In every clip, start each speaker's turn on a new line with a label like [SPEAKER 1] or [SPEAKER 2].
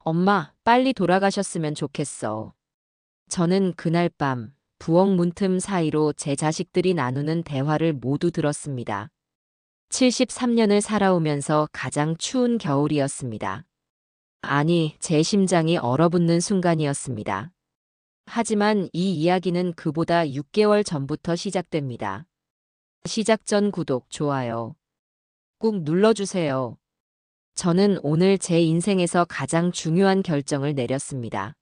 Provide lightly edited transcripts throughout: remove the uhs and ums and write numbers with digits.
[SPEAKER 1] 엄마, 빨리 돌아가셨으면 좋겠어. 저는 그날 밤 부엌 문틈 사이로 제 자식들이 나누는 대화를 모두 들었습니다. 73년을 살아오면서 가장 추운 겨울이었습니다. 아니, 제 심장이 얼어붙는 순간이었습니다. 하지만 이 이야기는 그보다 6개월 전부터 시작됩니다. 시작 전 구독, 좋아요 꾹 눌러주세요. 저는 오늘 제 인생에서 가장 중요한 결정을 내렸습니다.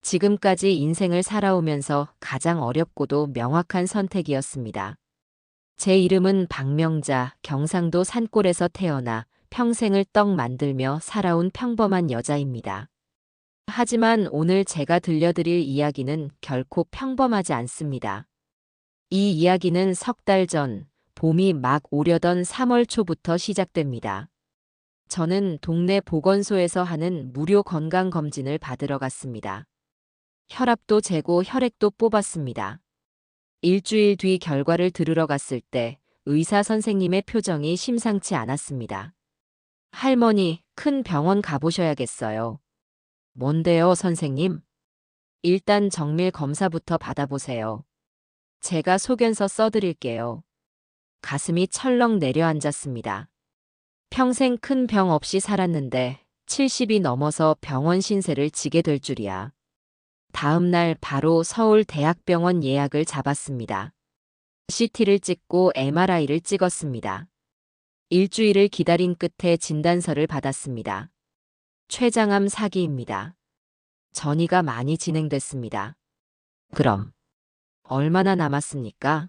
[SPEAKER 1] 지금까지 인생을 살아오면서 가장 어렵고도 명확한 선택이었습니다. 제 이름은 박명자, 경상도 산골에서 태어나 평생을 떡 만들며 살아온 평범한 여자입니다. 하지만 오늘 제가 들려드릴 이야기는 결코 평범하지 않습니다. 이 이야기는 석 달 전, 봄이 막 오려던 3월 초부터 시작됩니다. 저는 동네 보건소에서 하는 무료 건강검진을 받으러 갔습니다. 혈압도 재고 혈액도 뽑았습니다. 일주일 뒤 결과를 들으러 갔을 때 의사 선생님의 표정이 심상치 않았습니다. 할머니, 큰 병원 가보셔야겠어요. 뭔데요, 선생님? 일단 정밀 검사부터 받아보세요. 제가 소견서 써드릴게요. 가슴이 철렁 내려앉았습니다. 평생 큰 병 없이 살았는데 70이 넘어서 병원 신세를 지게 될 줄이야. 다음 날 바로 서울대학병원 예약을 잡았습니다. CT를 찍고 MRI를 찍었습니다. 일주일을 기다린 끝에 진단서를 받았습니다. 췌장암 4기입니다. 전이가 많이 진행됐습니다. 그럼 얼마나 남았습니까?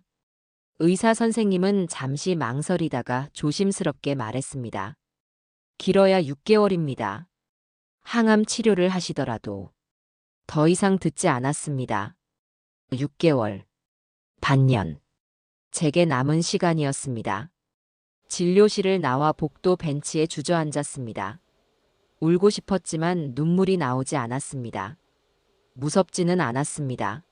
[SPEAKER 1] 의사 선생님은 잠시 망설이다가 조심스럽게 말했습니다. 길어야 6개월입니다. 항암 치료를 하시더라도. 더 이상 듣지 않았습니다. 6개월. 반년. 제게 남은 시간이었습니다. 진료실을 나와 복도 벤치에 주저앉았습니다. 울고 싶었지만 눈물이 나오지 않았습니다. 무섭지는 않았습니다.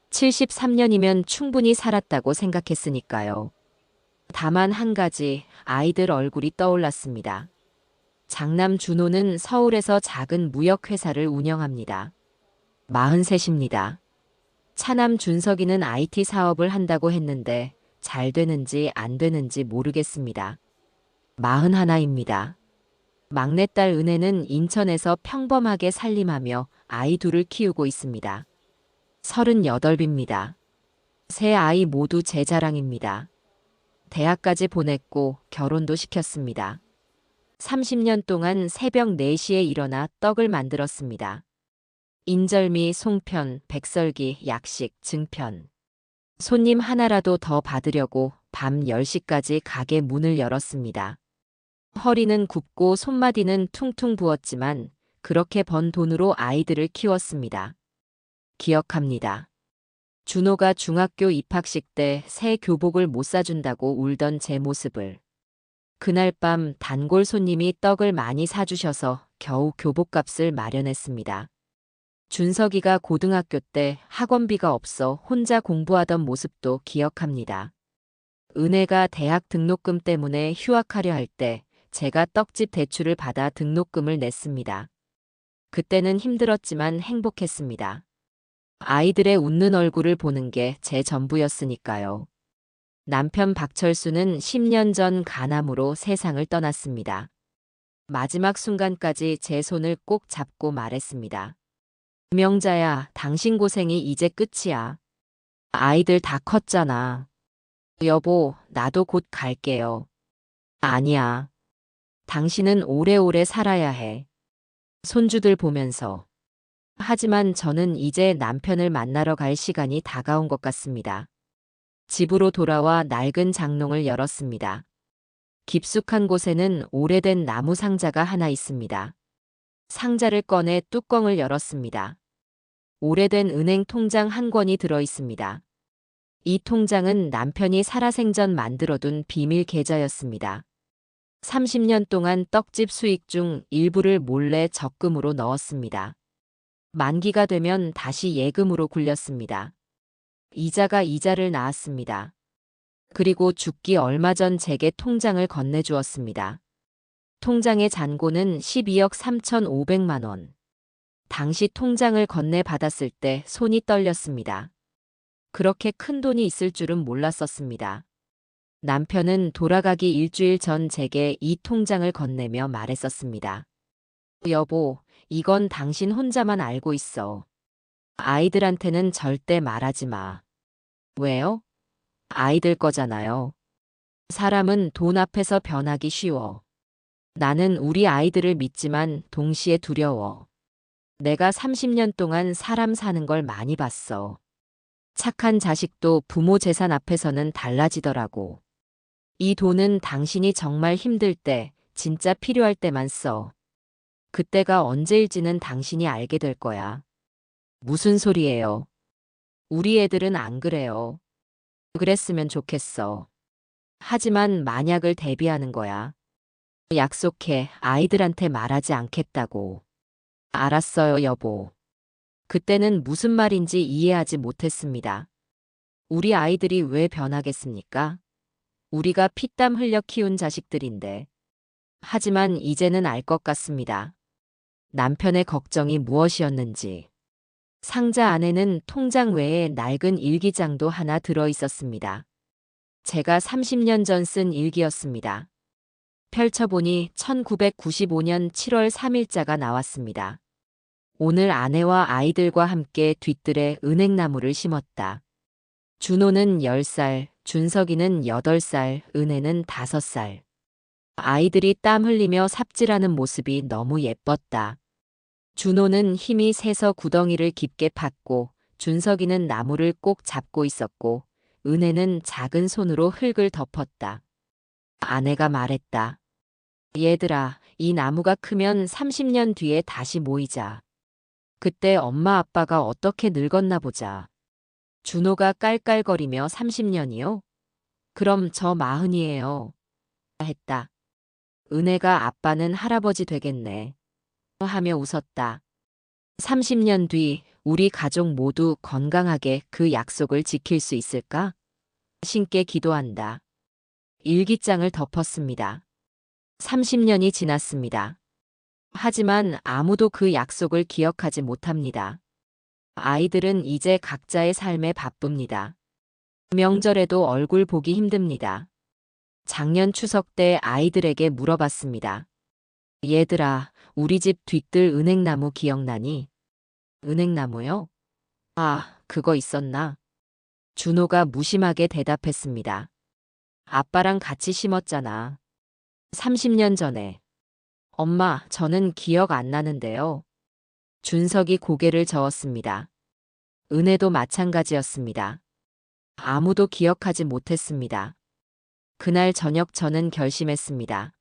[SPEAKER 1] 73년이면 충분히 살았다고 생각했으니까요. 다만 한 가지, 아이들 얼굴이 떠올랐습니다. 장남 준호는 서울에서 작은 무역회사를 운영합니다. 43입니다. 차남 준석이는 IT 사업을 한다고 했는데 잘 되는지 안 되는지 모르겠습니다. 41입니다. 막내딸 은혜는 인천에서 평범하게 살림하며 아이 둘을 키우고 있습니다. 38입니다. 세 아이 모두 제 자랑입니다. 대학까지 보냈고 결혼도 시켰습니다. 30년 동안 새벽 4시에 일어나 떡을 만들었습니다. 인절미, 송편, 백설기, 약식, 증편. 손님 하나라도 더 받으려고 밤 10시까지 가게 문을 열었습니다. 허리는 굽고 손마디는 퉁퉁 부었지만 그렇게 번 돈으로 아이들을 키웠습니다. 기억합니다. 준호가 중학교 입학식 때 새 교복을 못 사준다고 울던 제 모습을. 그날 밤 단골 손님이 떡을 많이 사주셔서 겨우 교복값을 마련했습니다. 준석이가 고등학교 때 학원비가 없어 혼자 공부하던 모습도 기억합니다. 은혜가 대학 등록금 때문에 휴학하려 할 때 제가 떡집 대출을 받아 등록금을 냈습니다. 그때는 힘들었지만 행복했습니다. 아이들의 웃는 얼굴을 보는 게 제 전부였으니까요. 남편 박철수는 10년 전 간암으로 세상을 떠났습니다. 마지막 순간까지 제 손을 꼭 잡고 말했습니다. 명자야, 당신 고생이 이제 끝이야. 아이들 다 컸잖아. 여보, 나도 곧 갈게요. 아니야. 당신은 오래오래 살아야 해. 손주들 보면서. 하지만 저는 이제 남편을 만나러 갈 시간이 다가온 것 같습니다. 집으로 돌아와 낡은 장롱을 열었습니다. 깊숙한 곳에는 오래된 나무 상자가 하나 있습니다. 상자를 꺼내 뚜껑을 열었습니다. 오래된 은행 통장 한 권이 들어 있습니다. 이 통장은 남편이 살아생전 만들어둔 비밀 계좌였습니다. 30년 동안 떡집 수익 중 일부를 몰래 적금으로 넣었습니다. 만기가 되면 다시 예금으로 굴렸습니다. 이자가 이자를 낳았습니다. 그리고 죽기 얼마 전 제게 통장을 건네주었습니다. 통장의 잔고는 12억 3,500만 원. 당시 통장을 건네받았을 때 손이 떨렸습니다. 그렇게 큰 돈이 있을 줄은 몰랐었습니다. 남편은 돌아가기 일주일 전 제게 이 통장을 건네며 말했었습니다. 여보, 이건 당신 혼자만 알고 있어. 아이들한테는 절대 말하지 마. 왜요? 아이들 거잖아요. 사람은 돈 앞에서 변하기 쉬워. 나는 우리 아이들을 믿지만 동시에 두려워. 내가 30년 동안 사람 사는 걸 많이 봤어. 착한 자식도 부모 재산 앞에서는 달라지더라고. 이 돈은 당신이 정말 힘들 때, 진짜 필요할 때만 써. 그때가 언제일지는 당신이 알게 될 거야. 무슨 소리예요? 우리 애들은 안 그래요. 그랬으면 좋겠어. 하지만 만약을 대비하는 거야. 약속해, 아이들한테 말하지 않겠다고. 알았어요, 여보. 그때는 무슨 말인지 이해하지 못했습니다. 우리 아이들이 왜 변하겠습니까? 우리가 피땀 흘려 키운 자식들인데. 하지만 이제는 알 것 같습니다. 남편의 걱정이 무엇이었는지. 상자 안에는 통장 외에 낡은 일기장도 하나 들어 있었습니다. 제가 30년 전 쓴 일기였습니다. 펼쳐보니 1995년 7월 3일자가 나왔습니다. 오늘 아내와 아이들과 함께 뒤뜰에 은행나무를 심었다. 준호는 10살, 준석이는 8살, 은혜는 5살. 아이들이 땀 흘리며 삽질하는 모습이 너무 예뻤다. 준호는 힘이 세서 구덩이를 깊게 팠고, 준석이는 나무를 꼭 잡고 있었고, 은혜는 작은 손으로 흙을 덮었다. 아내가 말했다. 얘들아, 이 나무가 크면 30년 뒤에 다시 모이자. 그때 엄마 아빠가 어떻게 늙었나 보자. 준호가 깔깔거리며 30년이요? 그럼 저 40이에요. 했다. 은혜가 아빠는 할아버지 되겠네. 하며 웃었다. 30년 뒤 우리 가족 모두 건강하게 그 약속을 지킬 수 있을까? 신께 기도한다. 일기장을 덮었습니다. 30년이 지났습니다. 하지만 아무도 그 약속을 기억하지 못합니다. 아이들은 이제 각자의 삶에 바쁩니다. 명절에도 얼굴 보기 힘듭니다. 작년 추석 때 아이들에게 물어봤습니다. 얘들아, 우리 집 뒤뜰 은행나무 기억나니? 은행나무요? 아, 그거 있었나? 준호가 무심하게 대답했습니다. 아빠랑 같이 심었잖아. 30년 전에. 엄마, 저는 기억 안 나는데요. 준석이 고개를 저었습니다. 은혜도 마찬가지였습니다. 아무도 기억하지 못했습니다. 그날 저녁 저는 결심했습니다.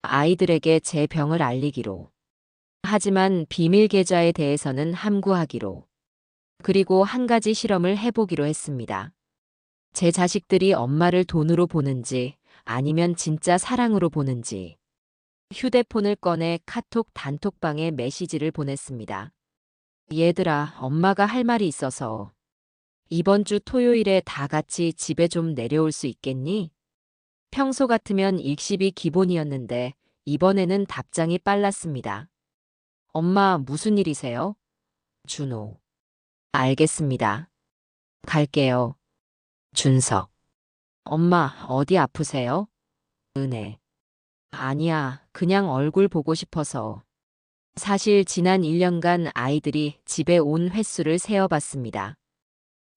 [SPEAKER 1] 아이들에게 제 병을 알리기로. 하지만 비밀 계좌에 대해서는 함구하기로. 그리고 한 가지 실험을 해보기로 했습니다. 제 자식들이 엄마를 돈으로 보는지 아니면 진짜 사랑으로 보는지. 휴대폰을 꺼내 카톡 단톡방에 메시지를 보냈습니다. 얘들아, 엄마가 할 말이 있어서. 이번 주 토요일에 다 같이 집에 좀 내려올 수 있겠니? 평소 같으면 읽씹이 기본이었는데 이번에는 답장이 빨랐습니다. 엄마, 무슨 일이세요? 준호. 알겠습니다. 갈게요. 준석. 엄마, 어디 아프세요? 은혜. 아니야, 그냥 얼굴 보고 싶어서. 사실 지난 1년간 아이들이 집에 온 횟수를 세어봤습니다.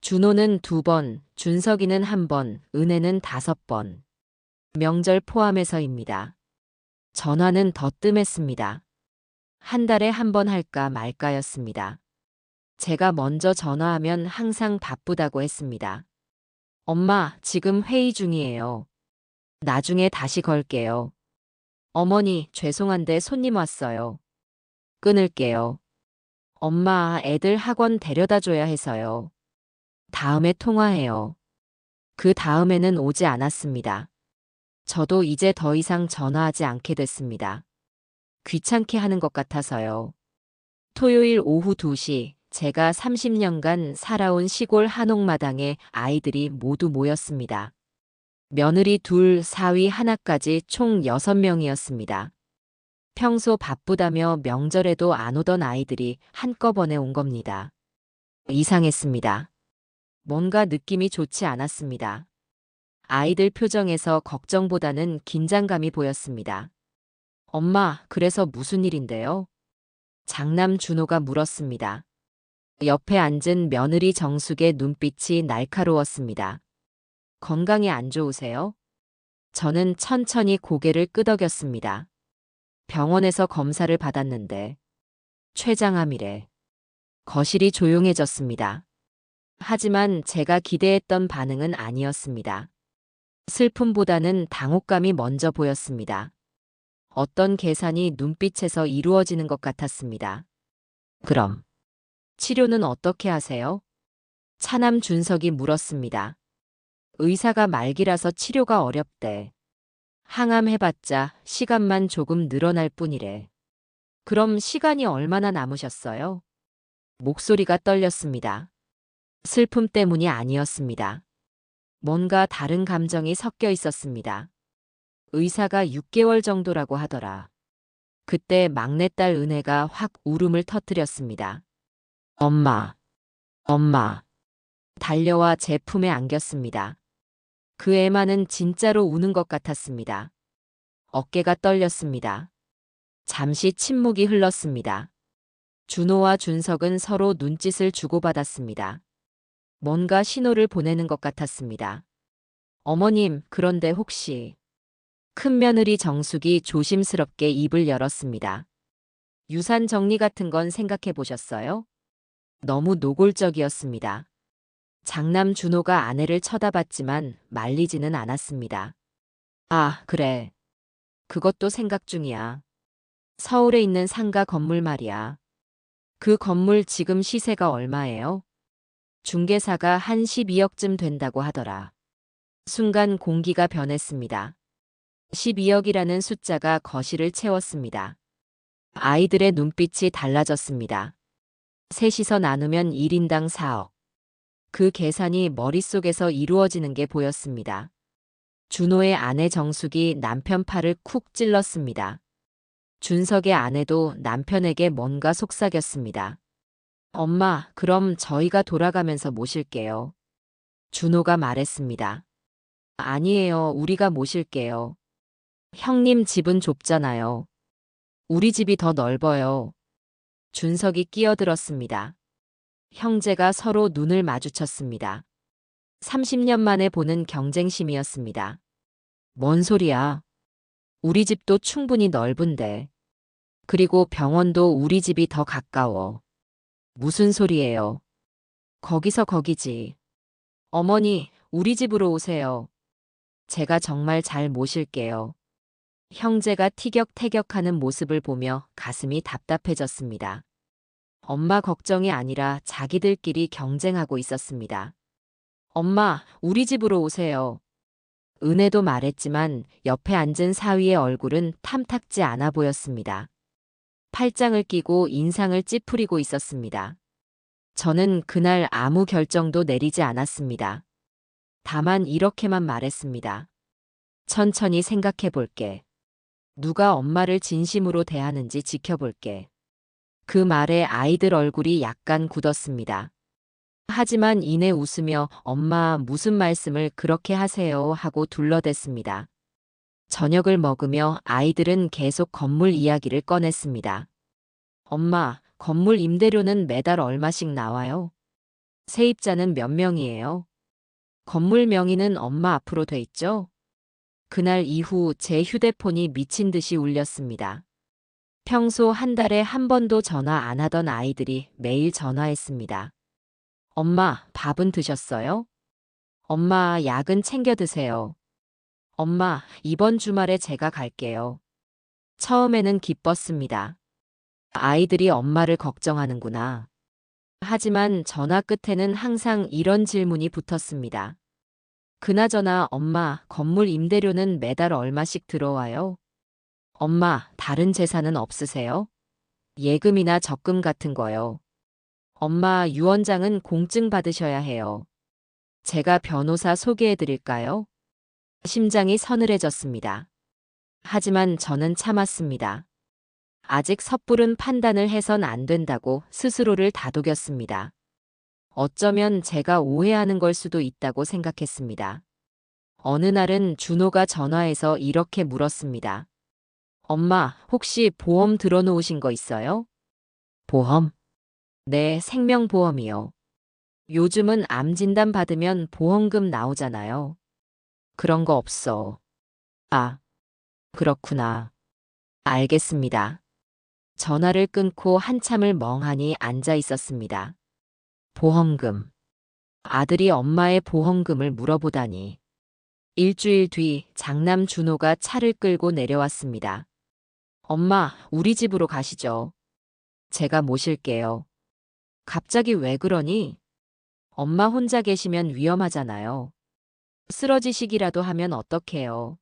[SPEAKER 1] 준호는 2번, 준석이는 1번, 은혜는 5번. 명절 포함해서입니다. 전화는 더 뜸했습니다. 한 달에 1번 할까 말까였습니다. 제가 먼저 전화하면 항상 바쁘다고 했습니다. 엄마, 지금 회의 중이에요. 나중에 다시 걸게요. 어머니, 죄송한데 손님 왔어요. 끊을게요. 엄마, 애들 학원 데려다 줘야 해서요. 다음에 통화해요. 그 다음에는 오지 않았습니다. 저도 이제 더 이상 전화하지 않게 됐습니다. 귀찮게 하는 것 같아서요. 토요일 오후 2시, 제가 30년간 살아온 시골 한옥마당에 아이들이 모두 모였습니다. 며느리 둘, 사위 하나까지 총 6명이었습니다. 평소 바쁘다며 명절에도 안 오던 아이들이 한꺼번에 온 겁니다. 이상했습니다. 뭔가 느낌이 좋지 않았습니다. 아이들 표정에서 걱정보다는 긴장감이 보였습니다. 엄마, 그래서 무슨 일인데요? 장남 준호가 물었습니다. 옆에 앉은 며느리 정숙의 눈빛이 날카로웠습니다. 건강이 안 좋으세요? 저는 천천히 고개를 끄덕였습니다. 병원에서 검사를 받았는데 췌장암이래. 거실이 조용해졌습니다. 하지만 제가 기대했던 반응은 아니었습니다. 슬픔보다는 당혹감이 먼저 보였습니다. 어떤 계산이 눈빛에서 이루어지는 것 같았습니다. 그럼 치료는 어떻게 하세요? 차남 준석이 물었습니다. 의사가 말기라서 치료가 어렵대. 항암 해봤자 시간만 조금 늘어날 뿐이래. 그럼 시간이 얼마나 남으셨어요? 목소리가 떨렸습니다. 슬픔 때문이 아니었습니다. 뭔가 다른 감정이 섞여 있었습니다. 의사가 6개월 정도라고 하더라. 그때 막내딸 은혜가 확 울음을 터뜨렸습니다. 엄마, 엄마. 달려와 제 품에 안겼습니다. 그 애만은 진짜로 우는 것 같았습니다. 어깨가 떨렸습니다. 잠시 침묵이 흘렀습니다. 준호와 준석은 서로 눈짓을 주고받았습니다. 뭔가 신호를 보내는 것 같았습니다. 어머님, 그런데 혹시 큰며느리 정숙이 조심스럽게 입을 열었습니다. 유산 정리 같은 건 생각해 보셨어요? 너무 노골적이었습니다. 장남 준호가 아내를 쳐다봤지만 말리지는 않았습니다. 아, 그래. 그것도 생각 중이야. 서울에 있는 상가 건물 말이야. 그 건물 지금 시세가 얼마예요? 중개사가 한 12억쯤 된다고 하더라. 순간 공기가 변했습니다. 12억이라는 숫자가 거실을 채웠습니다. 아이들의 눈빛이 달라졌습니다. 셋이서 나누면 1인당 4억. 그 계산이 머릿속에서 이루어지는 게 보였습니다. 준호의 아내 정숙이 남편 팔을 쿡 찔렀습니다. 준석의 아내도 남편에게 뭔가 속삭였습니다. 엄마, 그럼 저희가 돌아가면서 모실게요. 준호가 말했습니다. 아니에요, 우리가 모실게요. 형님 집은 좁잖아요. 우리 집이 더 넓어요. 준석이 끼어들었습니다. 형제가 서로 눈을 마주쳤습니다. 30년 만에 보는 경쟁심이었습니다. 뭔 소리야? 우리 집도 충분히 넓은데. 그리고 병원도 우리 집이 더 가까워. 무슨 소리예요? 거기서 거기지. 어머니, 우리 집으로 오세요. 제가 정말 잘 모실게요. 형제가 티격태격하는 모습을 보며 가슴이 답답해졌습니다. 엄마 걱정이 아니라 자기들끼리 경쟁하고 있었습니다. 엄마, 우리 집으로 오세요. 은혜도 말했지만 옆에 앉은 사위의 얼굴은 탐탁지 않아 보였습니다. 팔짱을 끼고 인상을 찌푸리고 있었습니다. 저는 그날 아무 결정도 내리지 않았습니다. 다만 이렇게만 말했습니다. 천천히 생각해 볼게. 누가 엄마를 진심으로 대하는지 지켜볼게. 그 말에 아이들 얼굴이 약간 굳었습니다. 하지만 이내 웃으며 엄마 무슨 말씀을 그렇게 하세요 하고 둘러댔습니다. 저녁을 먹으며 아이들은 계속 건물 이야기를 꺼냈습니다. 엄마, 건물 임대료는 매달 얼마씩 나와요? 세입자는 몇 명이에요? 건물 명의는 엄마 앞으로 돼 있죠? 그날 이후 제 휴대폰이 미친 듯이 울렸습니다. 평소 한 달에 한 번도 전화 안 하던 아이들이 매일 전화했습니다. 엄마, 밥은 드셨어요? 엄마, 약은 챙겨 드세요. 엄마, 이번 주말에 제가 갈게요. 처음에는 기뻤습니다. 아이들이 엄마를 걱정하는구나. 하지만 전화 끝에는 항상 이런 질문이 붙었습니다. 그나저나 엄마, 건물 임대료는 매달 얼마씩 들어와요? 엄마, 다른 재산은 없으세요? 예금이나 적금 같은 거요. 엄마, 유언장은 공증 받으셔야 해요. 제가 변호사 소개해 드릴까요? 심장이 서늘해졌습니다. 하지만 저는 참았습니다. 아직 섣부른 판단을 해선 안 된다고 스스로를 다독였습니다. 어쩌면 제가 오해하는 걸 수도 있다고 생각했습니다. 어느 날은 준호가 전화해서 이렇게 물었습니다. 엄마, 혹시 보험 들어놓으신 거 있어요? 보험? 네, 생명보험이요. 요즘은 암 진단 받으면 보험금 나오잖아요. 그런 거 없어. 아, 그렇구나. 알겠습니다. 전화를 끊고 한참을 멍하니 앉아 있었습니다. 보험금. 아들이 엄마의 보험금을 물어보다니. 일주일 뒤 장남 준호가 차를 끌고 내려왔습니다. 엄마, 우리 집으로 가시죠. 제가 모실게요. 갑자기 왜 그러니? 엄마 혼자 계시면 위험하잖아요. 쓰러지시기라도 하면 어떡해요.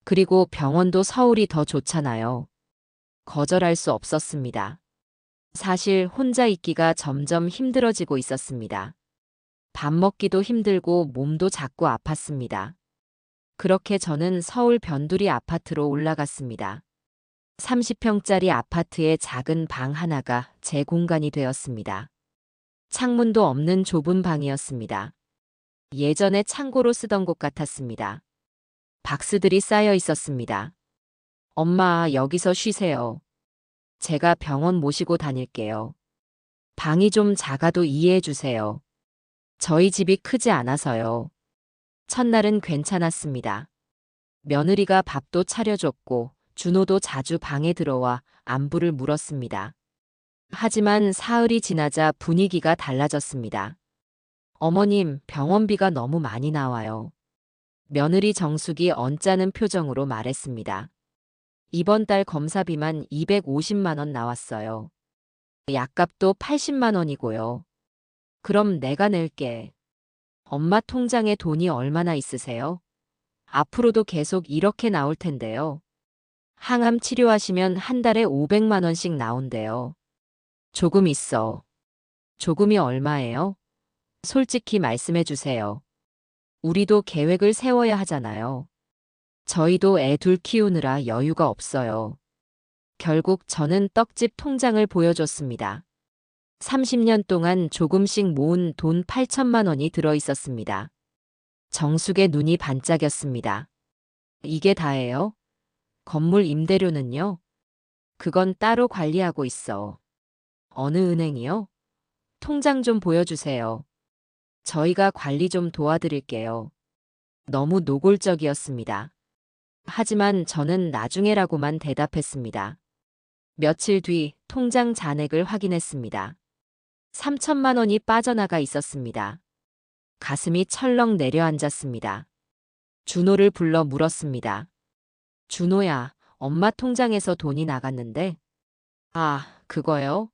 [SPEAKER 1] 그리고 병원도 서울이 더 좋잖아요. 거절할 수 없었습니다. 사실 혼자 있기가 점점 힘들어지고 있었습니다. 밥 먹기도 힘들고 몸도 자꾸 아팠습니다. 그렇게 저는 서울 변두리 아파트로 올라갔습니다. 30평짜리 아파트의 작은 방 하나가 제 공간이 되었습니다. 창문도 없는 좁은 방이었습니다. 예전에 창고로 쓰던 곳 같았습니다. 박스들이 쌓여 있었습니다. 엄마, 여기서 쉬세요. 제가 병원 모시고 다닐게요. 방이 좀 작아도 이해해 주세요. 저희 집이 크지 않아서요. 첫날은 괜찮았습니다. 며느리가 밥도 차려줬고 준호도 자주 방에 들어와 안부를 물었습니다. 하지만 사흘이 지나자 분위기가 달라졌습니다. 어머님, 병원비가 너무 많이 나와요. 며느리 정숙이 언짢은 표정으로 말했습니다. 이번 달 검사비만 250만 원 나왔어요. 약값도 80만 원이고요. 그럼 내가 낼게. 엄마 통장에 돈이 얼마나 있으세요? 앞으로도 계속 이렇게 나올 텐데요. 항암 치료하시면 한 달에 500만 원씩 나온대요. 조금 있어. 조금이 얼마예요? 솔직히 말씀해 주세요. 우리도 계획을 세워야 하잖아요. 저희도 애 둘 키우느라 여유가 없어요. 결국 저는 떡집 통장을 보여줬습니다. 30년 동안 조금씩 모은 돈 8천만 원이 들어 있었습니다. 정숙의 눈이 반짝였습니다. 이게 다예요? 건물 임대료는요? 그건 따로 관리하고 있어. 어느 은행이요? 통장 좀 보여주세요. 저희가 관리 좀 도와드릴게요. 너무 노골적이었습니다. 하지만 저는 나중에라고만 대답했습니다. 며칠 뒤 통장 잔액을 확인했습니다. 3천만 원이 빠져나가 있었습니다. 가슴이 철렁 내려앉았습니다. 준호를 불러 물었습니다. 준호야, 엄마 통장에서 돈이 나갔는데? 아, 그거요?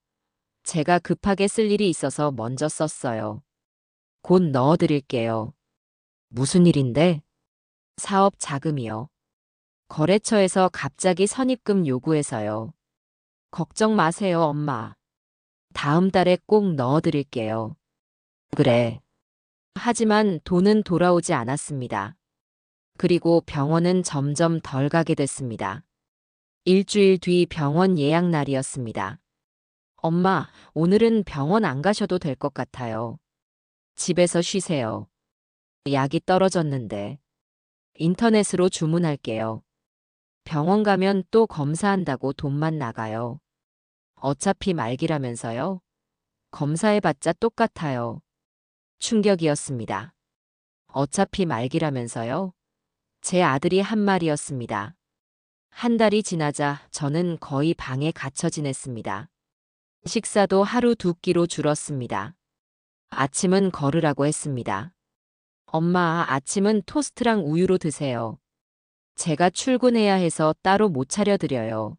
[SPEAKER 1] 제가 급하게 쓸 일이 있어서 먼저 썼어요. 곧 넣어드릴게요. 무슨 일인데? 사업 자금이요. 거래처에서 갑자기 선입금 요구해서요. 걱정 마세요, 엄마. 다음 달에 꼭 넣어드릴게요. 그래. 하지만 돈은 돌아오지 않았습니다. 그리고 병원은 점점 덜 가게 됐습니다. 일주일 뒤 병원 예약 날이었습니다. 엄마, 오늘은 병원 안 가셔도 될 것 같아요. 집에서 쉬세요. 약이 떨어졌는데. 인터넷으로 주문할게요. 병원 가면 또 검사한다고 돈만 나가요. 어차피 말기라면서요? 검사해봤자 똑같아요. 충격이었습니다. 어차피 말기라면서요? 제 아들이 한 말이었습니다. 한 달이 지나자 저는 거의 방에 갇혀 지냈습니다. 식사도 하루 두 끼로 줄었습니다. 아침은 걸으라고 했습니다. 엄마, 아침은 토스트랑 우유로 드세요. 제가 출근해야 해서 따로 못 차려드려요.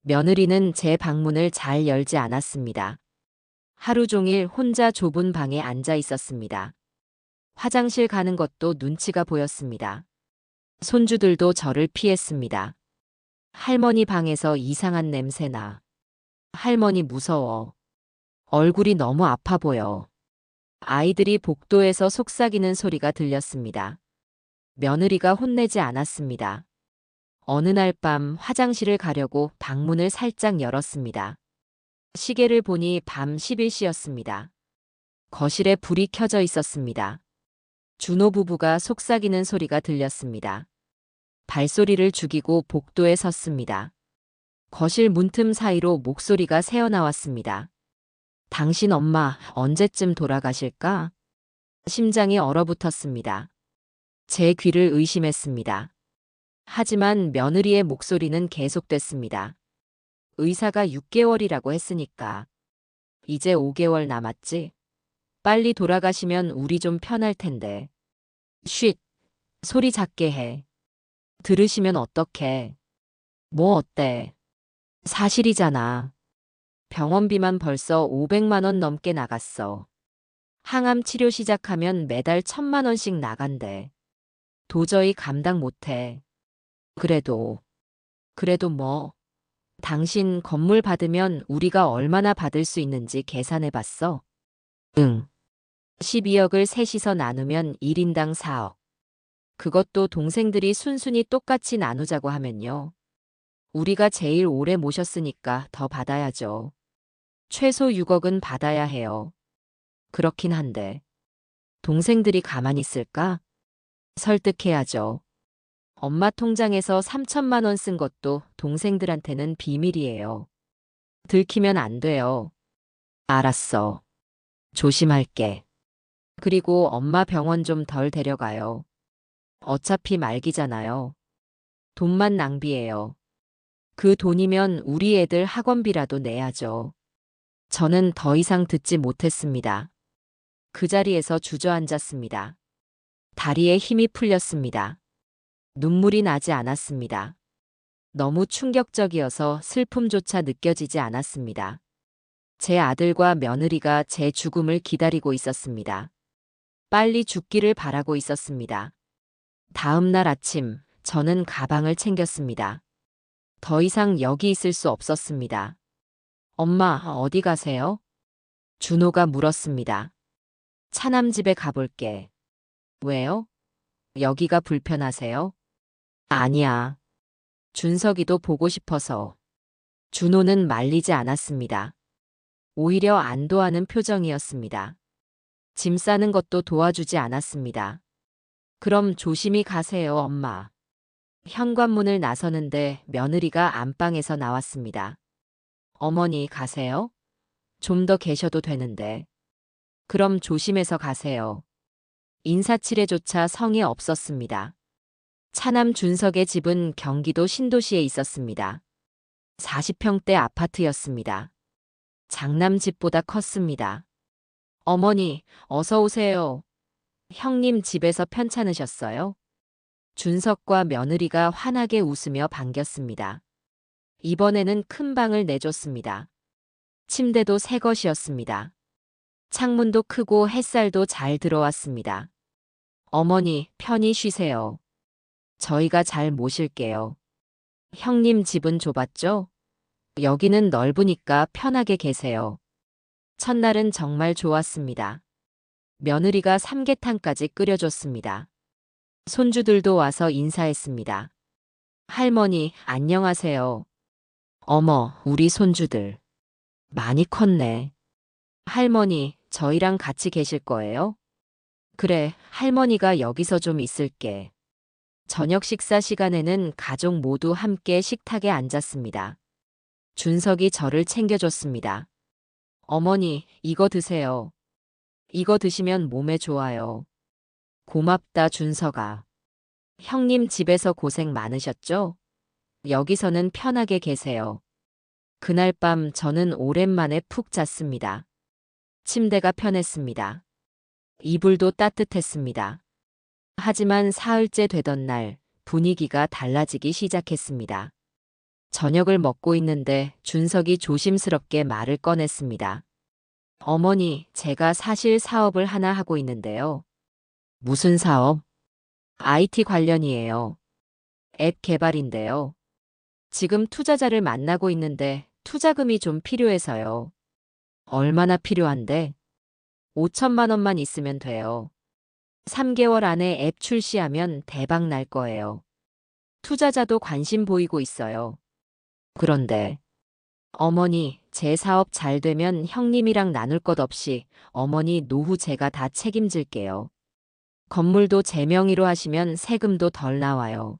[SPEAKER 1] 며느리는 제 방문을 잘 열지 않았습니다. 하루 종일 혼자 좁은 방에 앉아 있었습니다. 화장실 가는 것도 눈치가 보였습니다. 손주들도 저를 피했습니다. 할머니 방에서 이상한 냄새나. 할머니 무서워. 얼굴이 너무 아파 보여. 아이들이 복도에서 속삭이는 소리가 들렸습니다. 며느리가 혼내지 않았습니다. 어느 날 밤 화장실을 가려고 방문을 살짝 열었습니다. 시계를 보니 밤 11시였습니다. 거실에 불이 켜져 있었습니다. 준호 부부가 속삭이는 소리가 들렸습니다. 발소리를 죽이고 복도에 섰습니다. 거실 문틈 사이로 목소리가 새어나왔습니다. 당신 엄마 언제쯤 돌아가실까? 심장이 얼어붙었습니다. 제 귀를 의심했습니다. 하지만 며느리의 목소리는 계속됐습니다. 의사가 6개월이라고 했으니까. 이제 5개월 남았지? 빨리 돌아가시면 우리 좀 편할 텐데. 쉿! 소리 작게 해. 들으시면 어떡해. 뭐 어때? 사실이잖아. 병원비만 벌써 500만 원 넘게 나갔어. 항암 치료 시작하면 매달 1000만 원씩 나간대. 도저히 감당 못해. 그래도 뭐. 당신 건물 받으면 우리가 얼마나 받을 수 있는지 계산해 봤어? 응. 12억을 셋이서 나누면 1인당 4억. 그것도 동생들이 순순히 똑같이 나누자고 하면요. 우리가 제일 오래 모셨으니까 더 받아야죠. 최소 6억은 받아야 해요. 그렇긴 한데. 동생들이 가만히 있을까? 설득해야죠. 엄마 통장에서 3천만 원 쓴 것도 동생들한테는 비밀이에요. 들키면 안 돼요. 알았어. 조심할게. 그리고 엄마 병원 좀 덜 데려가요. 어차피 말기잖아요. 돈만 낭비해요. 그 돈이면 우리 애들 학원비라도 내야죠. 저는 더 이상 듣지 못했습니다. 그 자리에서 주저앉았습니다. 다리에 힘이 풀렸습니다. 눈물이 나지 않았습니다. 너무 충격적이어서 슬픔조차 느껴지지 않았습니다. 제 아들과 며느리가 제 죽음을 기다리고 있었습니다. 빨리 죽기를 바라고 있었습니다. 다음 날 아침, 저는 가방을 챙겼습니다. 더 이상 여기 있을 수 없었습니다. 엄마, 어디 가세요? 준호가 물었습니다. 차남 집에 가볼게. 왜요? 여기가 불편하세요? 아니야. 준석이도 보고 싶어서. 준호는 말리지 않았습니다. 오히려 안도하는 표정이었습니다. 짐 싸는 것도 도와주지 않았습니다. 그럼 조심히 가세요, 엄마. 현관문을 나서는데 며느리가 안방에서 나왔습니다. 어머니 가세요? 좀 더 계셔도 되는데. 그럼 조심해서 가세요. 인사치레조차 성에 없었습니다. 차남 준석의 집은 경기도 신도시에 있었습니다. 40평대 아파트였습니다. 장남 집보다 컸습니다. 어머니, 어서 오세요. 형님 집에서 편찮으셨어요? 준석과 며느리가 환하게 웃으며 반겼습니다. 이번에는 큰 방을 내줬습니다. 침대도 새 것이었습니다. 창문도 크고 햇살도 잘 들어왔습니다. 어머니, 편히 쉬세요. 저희가 잘 모실게요. 형님 집은 좁았죠? 여기는 넓으니까 편하게 계세요. 첫날은 정말 좋았습니다. 며느리가 삼계탕까지 끓여줬습니다. 손주들도 와서 인사했습니다. 할머니, 안녕하세요. 어머, 우리 손주들. 많이 컸네. 할머니, 저희랑 같이 계실 거예요? 그래, 할머니가 여기서 좀 있을게. 저녁 식사 시간에는 가족 모두 함께 식탁에 앉았습니다. 준석이 저를 챙겨줬습니다. 어머니, 이거 드세요. 이거 드시면 몸에 좋아요. 고맙다, 준석아. 형님 집에서 고생 많으셨죠? 여기서는 편하게 계세요. 그날 밤 저는 오랜만에 푹 잤습니다. 침대가 편했습니다. 이불도 따뜻했습니다. 하지만 사흘째 되던 날 분위기가 달라지기 시작했습니다. 저녁을 먹고 있는데 준석이 조심스럽게 말을 꺼냈습니다. 어머니, 제가 사실 사업을 하나 하고 있는데요. 무슨 사업? IT 관련이에요. 앱 개발인데요. 지금 투자자를 만나고 있는데 투자금이 좀 필요해서요. 얼마나 필요한데? 5천만 원만 있으면 돼요. 3개월 안에 앱 출시하면 대박 날 거예요. 투자자도 관심 보이고 있어요. 그런데 어머니, 제 사업 잘 되면 형님이랑 나눌 것 없이 어머니 노후 제가 다 책임질게요. 건물도 제 명의로 하시면 세금도 덜 나와요.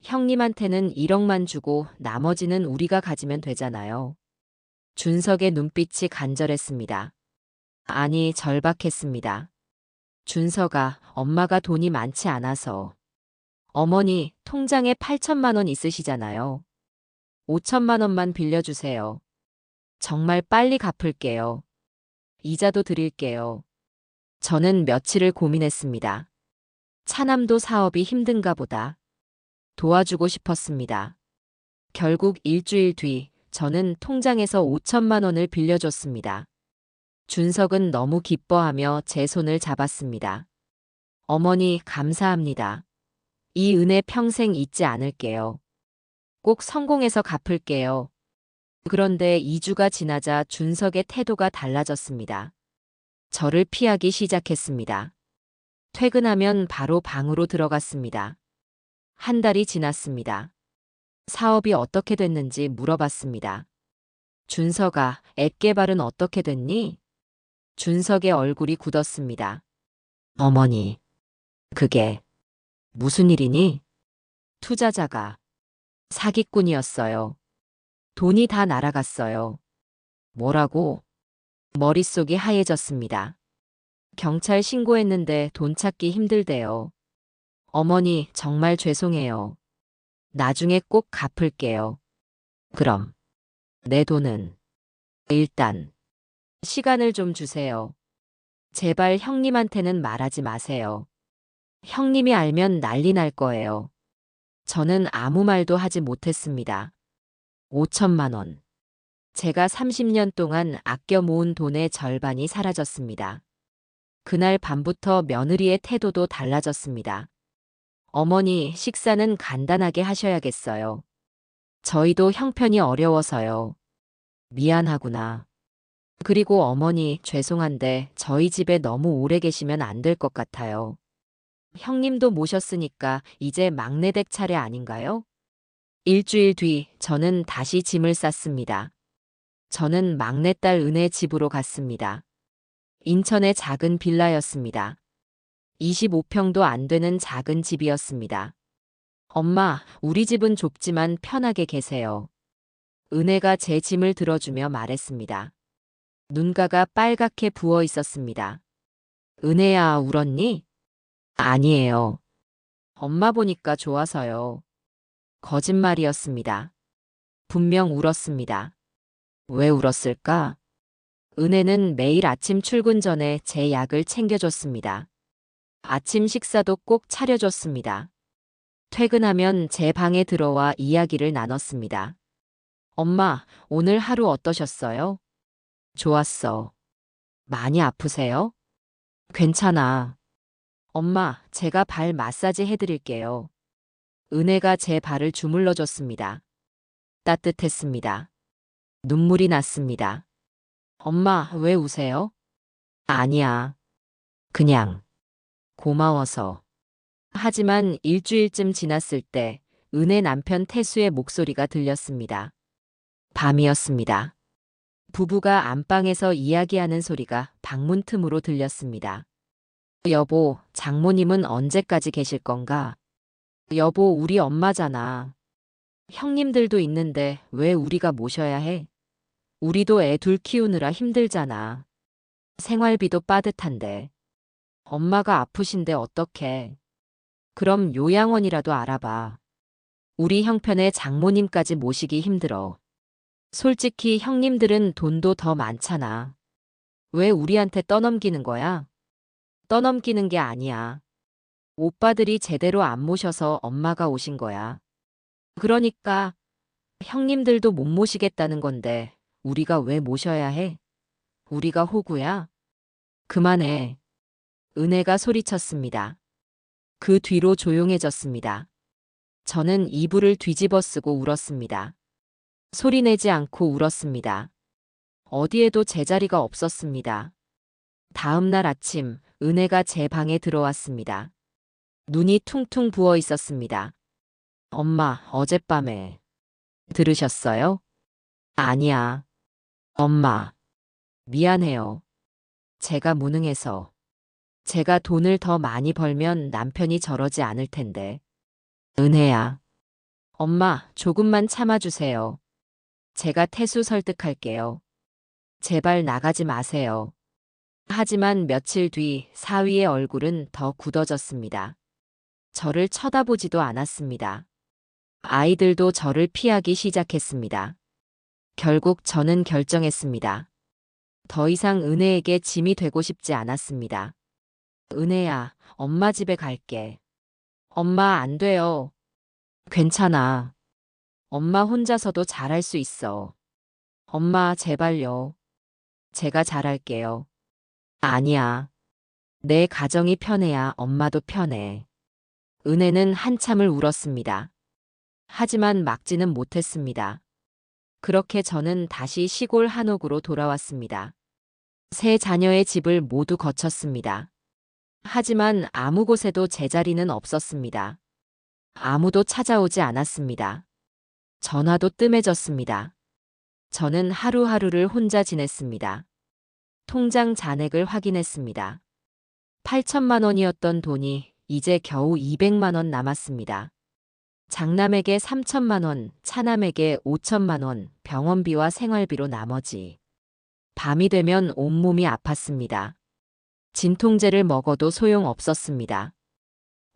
[SPEAKER 1] 형님한테는 1억만 주고 나머지는 우리가 가지면 되잖아요. 준석의 눈빛이 간절했습니다. 아니, 절박했습니다. 준석아, 엄마가 돈이 많지 않아서. 어머니, 통장에 8천만 원 있으시잖아요. 5천만 원만 빌려주세요. 정말 빨리 갚을게요. 이자도 드릴게요. 저는 며칠을 고민했습니다. 차남도 사업이 힘든가 보다. 도와주고 싶었습니다. 결국 일주일 뒤 저는 통장에서 5천만 원을 빌려줬습니다. 준석은 너무 기뻐하며 제 손을 잡았습니다. 어머니, 감사합니다. 이 은혜 평생 잊지 않을게요. 꼭 성공해서 갚을게요. 그런데 2주가 지나자 준석의 태도가 달라졌습니다. 저를 피하기 시작했습니다. 퇴근하면 바로 방으로 들어갔습니다. 한 달이 지났습니다. 사업이 어떻게 됐는지 물어봤습니다. 준석아, 앱 개발은 어떻게 됐니? 준석의 얼굴이 굳었습니다. 어머니, 그게 무슨 일이니? 투자자가 사기꾼이었어요. 돈이 다 날아갔어요. 뭐라고? 머릿속이 하얘졌습니다. 경찰 신고했는데 돈 찾기 힘들대요. 어머니, 정말 죄송해요. 나중에 꼭 갚을게요. 그럼 내 돈은? 일단 시간을 좀 주세요. 제발 형님한테는 말하지 마세요. 형님이 알면 난리 날 거예요. 저는 아무 말도 하지 못했습니다. 5천만 원. 제가 30년 동안 아껴 모은 돈의 절반이 사라졌습니다. 그날 밤부터 며느리의 태도도 달라졌습니다. 어머니, 식사는 간단하게 하셔야겠어요. 저희도 형편이 어려워서요. 미안하구나. 그리고 어머니, 죄송한데 저희 집에 너무 오래 계시면 안 될 것 같아요. 형님도 모셨으니까 이제 막내댁 차례 아닌가요? 일주일 뒤 저는 다시 짐을 쌌습니다. 저는 막내딸 은혜 집으로 갔습니다. 인천의 작은 빌라였습니다. 25평도 안 되는 작은 집이었습니다. 엄마, 우리 집은 좁지만 편하게 계세요. 은혜가 제 짐을 들어주며 말했습니다. 눈가가 빨갛게 부어 있었습니다. 은혜야, 울었니? 아니에요. 엄마 보니까 좋아서요. 거짓말이었습니다. 분명 울었습니다. 왜 울었을까? 은혜는 매일 아침 출근 전에 제 약을 챙겨줬습니다. 아침 식사도 꼭 차려줬습니다. 퇴근하면 제 방에 들어와 이야기를 나눴습니다. 엄마, 오늘 하루 어떠셨어요? 좋았어. 많이 아프세요? 괜찮아. 엄마, 제가 발 마사지 해드릴게요. 은혜가 제 발을 주물러 줬습니다. 따뜻했습니다. 눈물이 났습니다. 엄마, 왜 우세요? 아니야. 그냥 고마워서. 하지만 일주일쯤 지났을 때 은혜 남편 태수의 목소리가 들렸습니다. 밤이었습니다. 부부가 안방에서 이야기하는 소리가 방문 틈으로 들렸습니다. 여보, 장모님은 언제까지 계실 건가? 여보, 우리 엄마잖아. 형님들도 있는데 왜 우리가 모셔야 해? 우리도 애 둘 키우느라 힘들잖아. 생활비도 빠듯한데. 엄마가 아프신데 어떡해. 그럼 요양원이라도 알아봐. 우리 형편에 장모님까지 모시기 힘들어. 솔직히 형님들은 돈도 더 많잖아. 왜 우리한테 떠넘기는 거야? 떠넘기는 게 아니야. 오빠들이 제대로 안 모셔서 엄마가 오신 거야. 그러니까 형님들도 못 모시겠다는 건데 우리가 왜 모셔야 해? 우리가 호구야? 그만해. 은혜가 소리쳤습니다. 그 뒤로 조용해졌습니다. 저는 이불을 뒤집어 쓰고 울었습니다. 소리내지 않고 울었습니다. 어디에도 제자리가 없었습니다. 다음 날 아침 은혜가 제 방에 들어왔습니다. 눈이 퉁퉁 부어 있었습니다. 엄마, 어젯밤에 들으셨어요? 아니야. 엄마, 미안해요. 제가 무능해서. 제가 돈을 더 많이 벌면 남편이 저러지 않을 텐데. 은혜야. 엄마, 조금만 참아주세요. 제가 태수 설득할게요. 제발 나가지 마세요. 하지만 며칠 뒤 사위의 얼굴은 더 굳어졌습니다. 저를 쳐다보지도 않았습니다. 아이들도 저를 피하기 시작했습니다. 결국 저는 결정했습니다. 더 이상 은혜에게 짐이 되고 싶지 않았습니다. 은혜야, 엄마 집에 갈게. 엄마 안 돼요. 괜찮아. 엄마 혼자서도 잘할 수 있어. 엄마 제발요. 제가 잘할게요. 아니야. 내 가정이 편해야 엄마도 편해. 은혜는 한참을 울었습니다. 하지만 막지는 못했습니다. 그렇게 저는 다시 시골 한옥으로 돌아왔습니다. 세 자녀의 집을 모두 거쳤습니다. 하지만 아무 곳에도 제자리는 없었습니다. 아무도 찾아오지 않았습니다. 전화도 뜸해졌습니다. 저는 하루하루를 혼자 지냈습니다. 통장 잔액을 확인했습니다. 8천만 원이었던 돈이 이제 겨우 200만 원 남았습니다. 장남에게 3천만 원, 차남에게 5천만 원, 병원비와 생활비로 나머지. 밤이 되면 온몸이 아팠습니다. 진통제를 먹어도 소용없었습니다.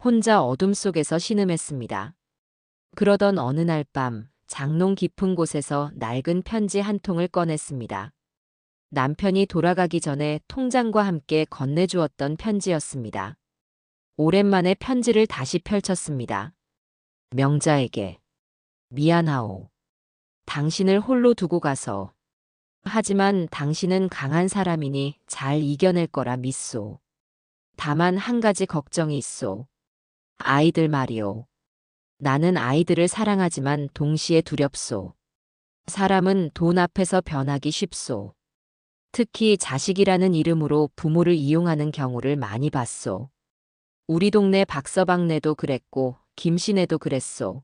[SPEAKER 1] 혼자 어둠 속에서 신음했습니다. 그러던 어느 날 밤, 장롱 깊은 곳에서 낡은 편지 한 통을 꺼냈습니다. 남편이 돌아가기 전에 통장과 함께 건네주었던 편지였습니다. 오랜만에 편지를 다시 펼쳤습니다. 명자에게. 미안하오. 당신을 홀로 두고 가서. 하지만 당신은 강한 사람이니 잘 이겨낼 거라 믿소. 다만 한 가지 걱정이 있소. 아이들 말이오. 나는 아이들을 사랑하지만 동시에 두렵소. 사람은 돈 앞에서 변하기 쉽소. 특히 자식이라는 이름으로 부모를 이용하는 경우를 많이 봤소. 우리 동네 박서방네도 그랬고 김씨네도 그랬소.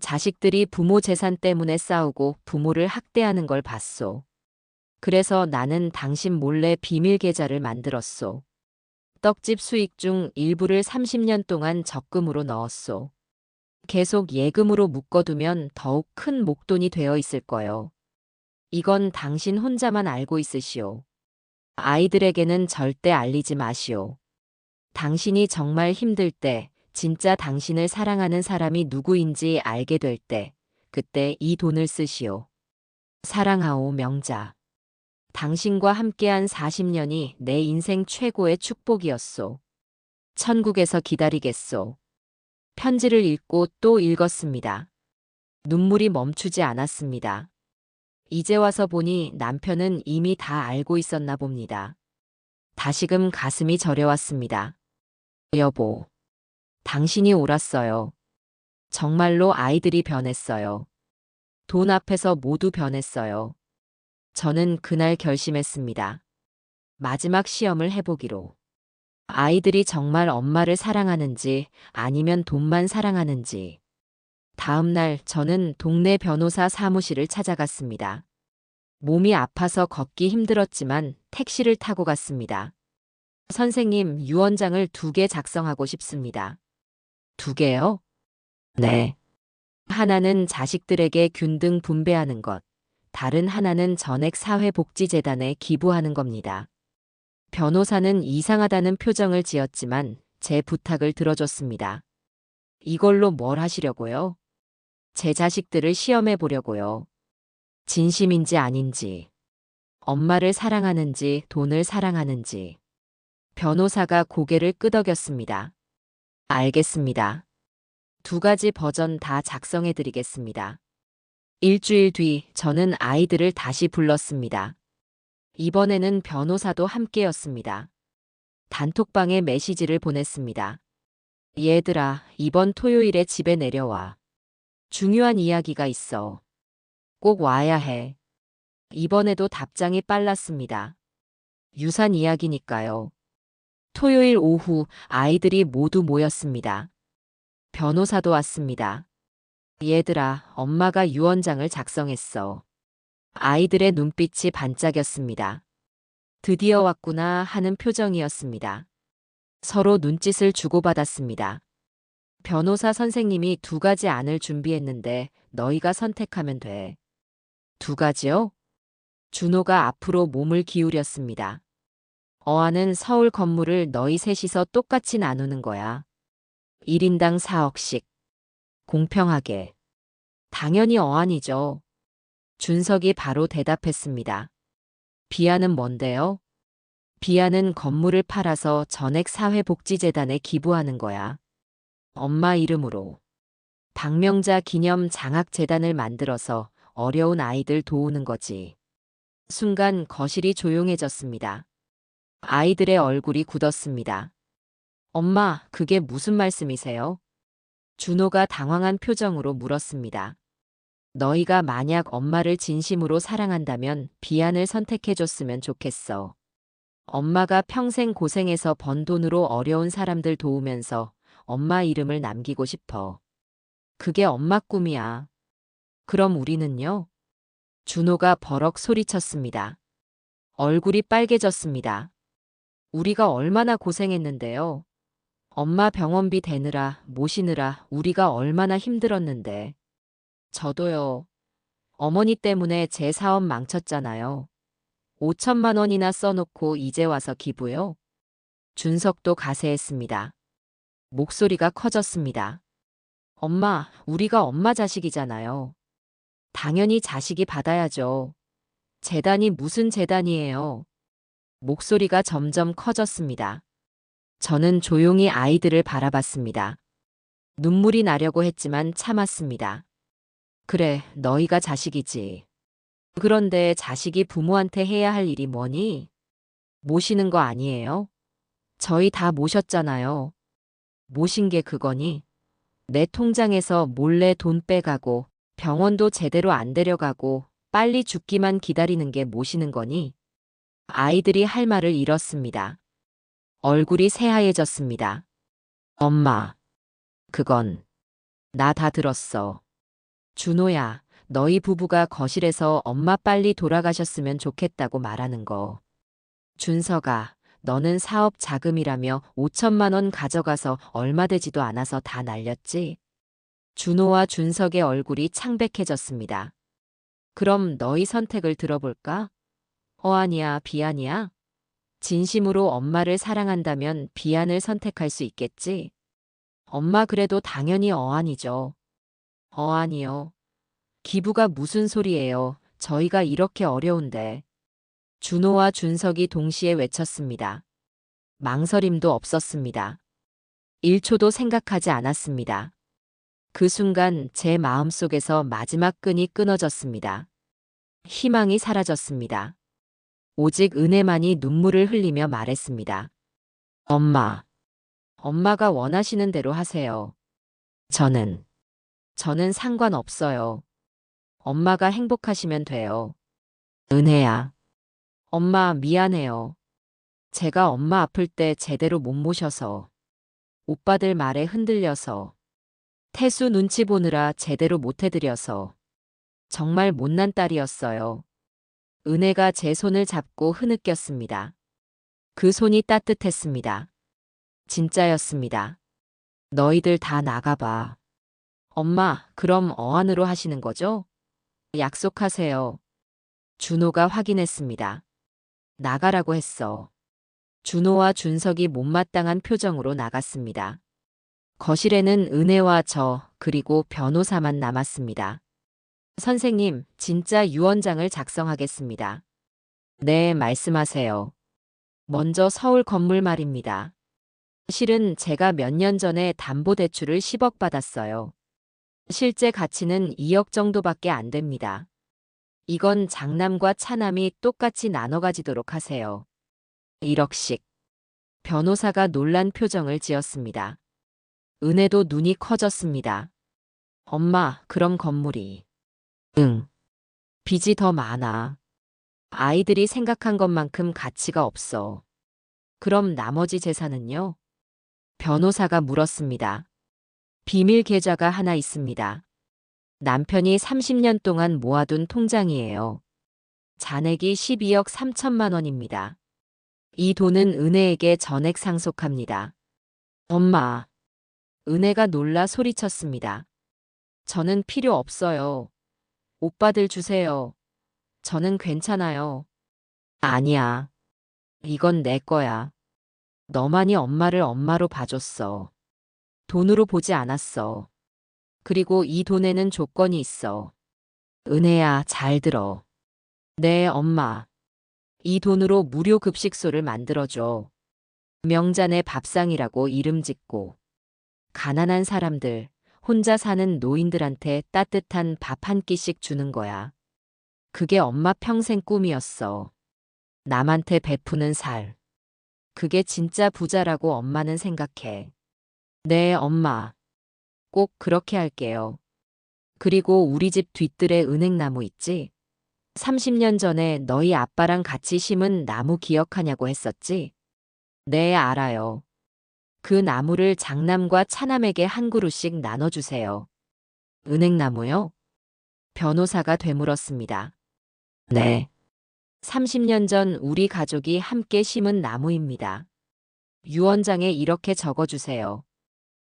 [SPEAKER 1] 자식들이 부모 재산 때문에 싸우고 부모를 학대하는 걸 봤소. 그래서 나는 당신 몰래 비밀 계좌를 만들었소. 떡집 수익 중 일부를 30년 동안 적금으로 넣었소. 계속 예금으로 묶어두면 더욱 큰 목돈이 되어 있을 거요. 이건 당신 혼자만 알고 있으시오. 아이들에게는 절대 알리지 마시오. 당신이 정말 힘들 때, 진짜 당신을 사랑하는 사람이 누구인지 알게 될 때, 그때 이 돈을 쓰시오. 사랑하오 명자. 당신과 함께한 40년이 내 인생 최고의 축복이었소. 천국에서 기다리겠소. 편지를 읽고 또 읽었습니다. 눈물이 멈추지 않았습니다. 이제 와서 보니 남편은 이미 다 알고 있었나 봅니다. 다시금 가슴이 저려왔습니다. 여보, 당신이 옳았어요. 정말로 아이들이 변했어요. 돈 앞에서 모두 변했어요. 저는 그날 결심했습니다. 마지막 시험을 해보기로. 아이들이 정말 엄마를 사랑하는지 아니면 돈만 사랑하는지. 다음 날 저는 동네 변호사 사무실을 찾아갔습니다. 몸이 아파서 걷기 힘들었지만 택시를 타고 갔습니다. 선생님, 유언장을 2개 작성하고 싶습니다. 2개요? 네. 하나는 자식들에게 균등 분배하는 것, 다른 하나는 전액사회복지재단에 기부하는 겁니다. 변호사는 이상하다는 표정을 지었지만 제 부탁을 들어줬습니다. 이걸로 뭘 하시려고요? 제 자식들을 시험해 보려고요. 진심인지 아닌지, 엄마를 사랑하는지 돈을 사랑하는지. 변호사가 고개를 끄덕였습니다. 알겠습니다. 2가지 버전 다 작성해 드리겠습니다. 일주일 뒤 저는 아이들을 다시 불렀습니다. 이번에는 변호사도 함께였습니다. 단톡방에 메시지를 보냈습니다. 얘들아, 이번 토요일에 집에 내려와. 중요한 이야기가 있어. 꼭 와야 해. 이번에도 답장이 빨랐습니다. 유산 이야기니까요. 토요일 오후 아이들이 모두 모였습니다. 변호사도 왔습니다. 얘들아, 엄마가 유언장을 작성했어. 아이들의 눈빛이 반짝였습니다. 드디어 왔구나 하는 표정이었습니다. 서로 눈짓을 주고받았습니다. 변호사 선생님이 두 가지 안을 준비했는데 너희가 선택하면 돼. 두 가지요? 준호가 앞으로 몸을 기울였습니다. 어안은 서울 건물을 너희 셋이서 똑같이 나누는 거야. 1인당 4억씩. 공평하게. 당연히 어안이죠. 준석이 바로 대답했습니다. 비하는 뭔데요? 비하는 건물을 팔아서 전액사회복지재단에 기부하는 거야. 엄마 이름으로. 박명자 기념 장학재단을 만들어서 어려운 아이들 도우는 거지. 순간 거실이 조용해졌습니다. 아이들의 얼굴이 굳었습니다. 엄마, 그게 무슨 말씀이세요? 준호가 당황한 표정으로 물었습니다. 너희가 만약 엄마를 진심으로 사랑한다면 비안을 선택해줬으면 좋겠어. 엄마가 평생 고생해서 번 돈으로 어려운 사람들 도우면서 엄마 이름을 남기고 싶어. 그게 엄마 꿈이야. 그럼 우리는요? 준호가 버럭 소리쳤습니다. 얼굴이 빨개졌습니다. 우리가 얼마나 고생했는데요. 엄마 병원비 대느라 모시느라 우리가 얼마나 힘들었는데. 저도요. 어머니 때문에 제 사업 망쳤잖아요. 5천만 원이나 써놓고 이제 와서 기부요? 준석도 가세했습니다. 목소리가 커졌습니다. 엄마, 우리가 엄마 자식이잖아요. 당연히 자식이 받아야죠. 재단이 무슨 재단이에요? 목소리가 점점 커졌습니다. 저는 조용히 아이들을 바라봤습니다. 눈물이 나려고 했지만 참았습니다. 그래, 너희가 자식이지. 그런데 자식이 부모한테 해야 할 일이 뭐니? 모시는 거 아니에요? 저희 다 모셨잖아요. 모신 게 그거니? 내 통장에서 몰래 돈 빼가고 병원도 제대로 안 데려가고 빨리 죽기만 기다리는 게 모시는 거니? 아이들이 할 말을 잃었습니다. 얼굴이 새하얘졌습니다. 엄마, 그건 나 다 들었어. 준호야, 너희 부부가 거실에서 엄마 빨리 돌아가셨으면 좋겠다고 말하는 거. 준석아, 너는 사업 자금이라며 5천만 원 가져가서 얼마 되지도 않아서 다 날렸지? 준호와 준석의 얼굴이 창백해졌습니다. 그럼 너희 선택을 들어볼까? 어안이야, 비안이야? 진심으로 엄마를 사랑한다면 비안을 선택할 수 있겠지? 엄마 그래도 당연히 어안이죠. 어안이요. 기부가 무슨 소리예요. 저희가 이렇게 어려운데. 준호와 준석이 동시에 외쳤습니다. 망설임도 없었습니다. 1초도 생각하지 않았습니다. 그 순간 제 마음속에서 마지막 끈이 끊어졌습니다. 희망이 사라졌습니다. 오직 은혜만이 눈물을 흘리며 말했습니다. 엄마, 엄마가 원하시는 대로 하세요. 저는 상관없어요. 엄마가 행복하시면 돼요. 은혜야. 엄마 미안해요. 제가 엄마 아플 때 제대로 못 모셔서. 오빠들 말에 흔들려서. 태수 눈치 보느라 제대로 못 해드려서. 정말 못난 딸이었어요. 은혜가 제 손을 잡고 흐느꼈습니다. 그 손이 따뜻했습니다. 진짜였습니다. 너희들 다 나가봐. 엄마, 그럼 어안으로 하시는 거죠? 약속하세요. 준호가 확인했습니다. 나가라고 했어. 준호와 준석이 못마땅한 표정으로 나갔습니다. 거실에는 은혜와 저, 그리고 변호사만 남았습니다. 선생님, 진짜 유언장을 작성하겠습니다. 네, 말씀하세요. 먼저 서울 건물 말입니다. 실은 제가 몇 년 전에 담보대출을 10억 받았어요. 실제 가치는 2억 정도밖에 안 됩니다. 이건 장남과 차남이 똑같이 나눠 가지도록 하세요. 1억씩. 변호사가 놀란 표정을 지었습니다. 은혜도 눈이 커졌습니다. 엄마, 그럼 건물이. 응. 빚이 더 많아. 아이들이 생각한 것만큼 가치가 없어. 그럼 나머지 재산은요? 변호사가 물었습니다. 비밀 계좌가 하나 있습니다. 남편이 30년 동안 모아둔 통장이에요. 잔액이 12억 3천만 원입니다. 이 돈은 은혜에게 전액 상속합니다. 엄마. 은혜가 놀라 소리쳤습니다. 저는 필요 없어요. 오빠들 주세요. 저는 괜찮아요. 아니야. 이건 내 거야. 너만이 엄마를 엄마로 봐줬어. 돈으로 보지 않았어. 그리고 이 돈에는 조건이 있어. 은혜야, 잘 들어. 네, 엄마. 이 돈으로 무료 급식소를 만들어줘. 명잔의 밥상이라고 이름 짓고. 가난한 사람들, 혼자 사는 노인들한테 따뜻한 밥 한 끼씩 주는 거야. 그게 엄마 평생 꿈이었어. 남한테 베푸는 살. 그게 진짜 부자라고 엄마는 생각해. 네, 엄마. 꼭 그렇게 할게요. 그리고 우리 집 뒤뜰에 은행나무 있지? 30년 전에 너희 아빠랑 같이 심은 나무 기억하냐고 했었지? 네, 알아요. 그 나무를 장남과 차남에게 한 그루씩 나눠주세요. 은행나무요? 변호사가 되물었습니다. 네. 30년 전 우리 가족이 함께 심은 나무입니다. 유언장에 이렇게 적어주세요.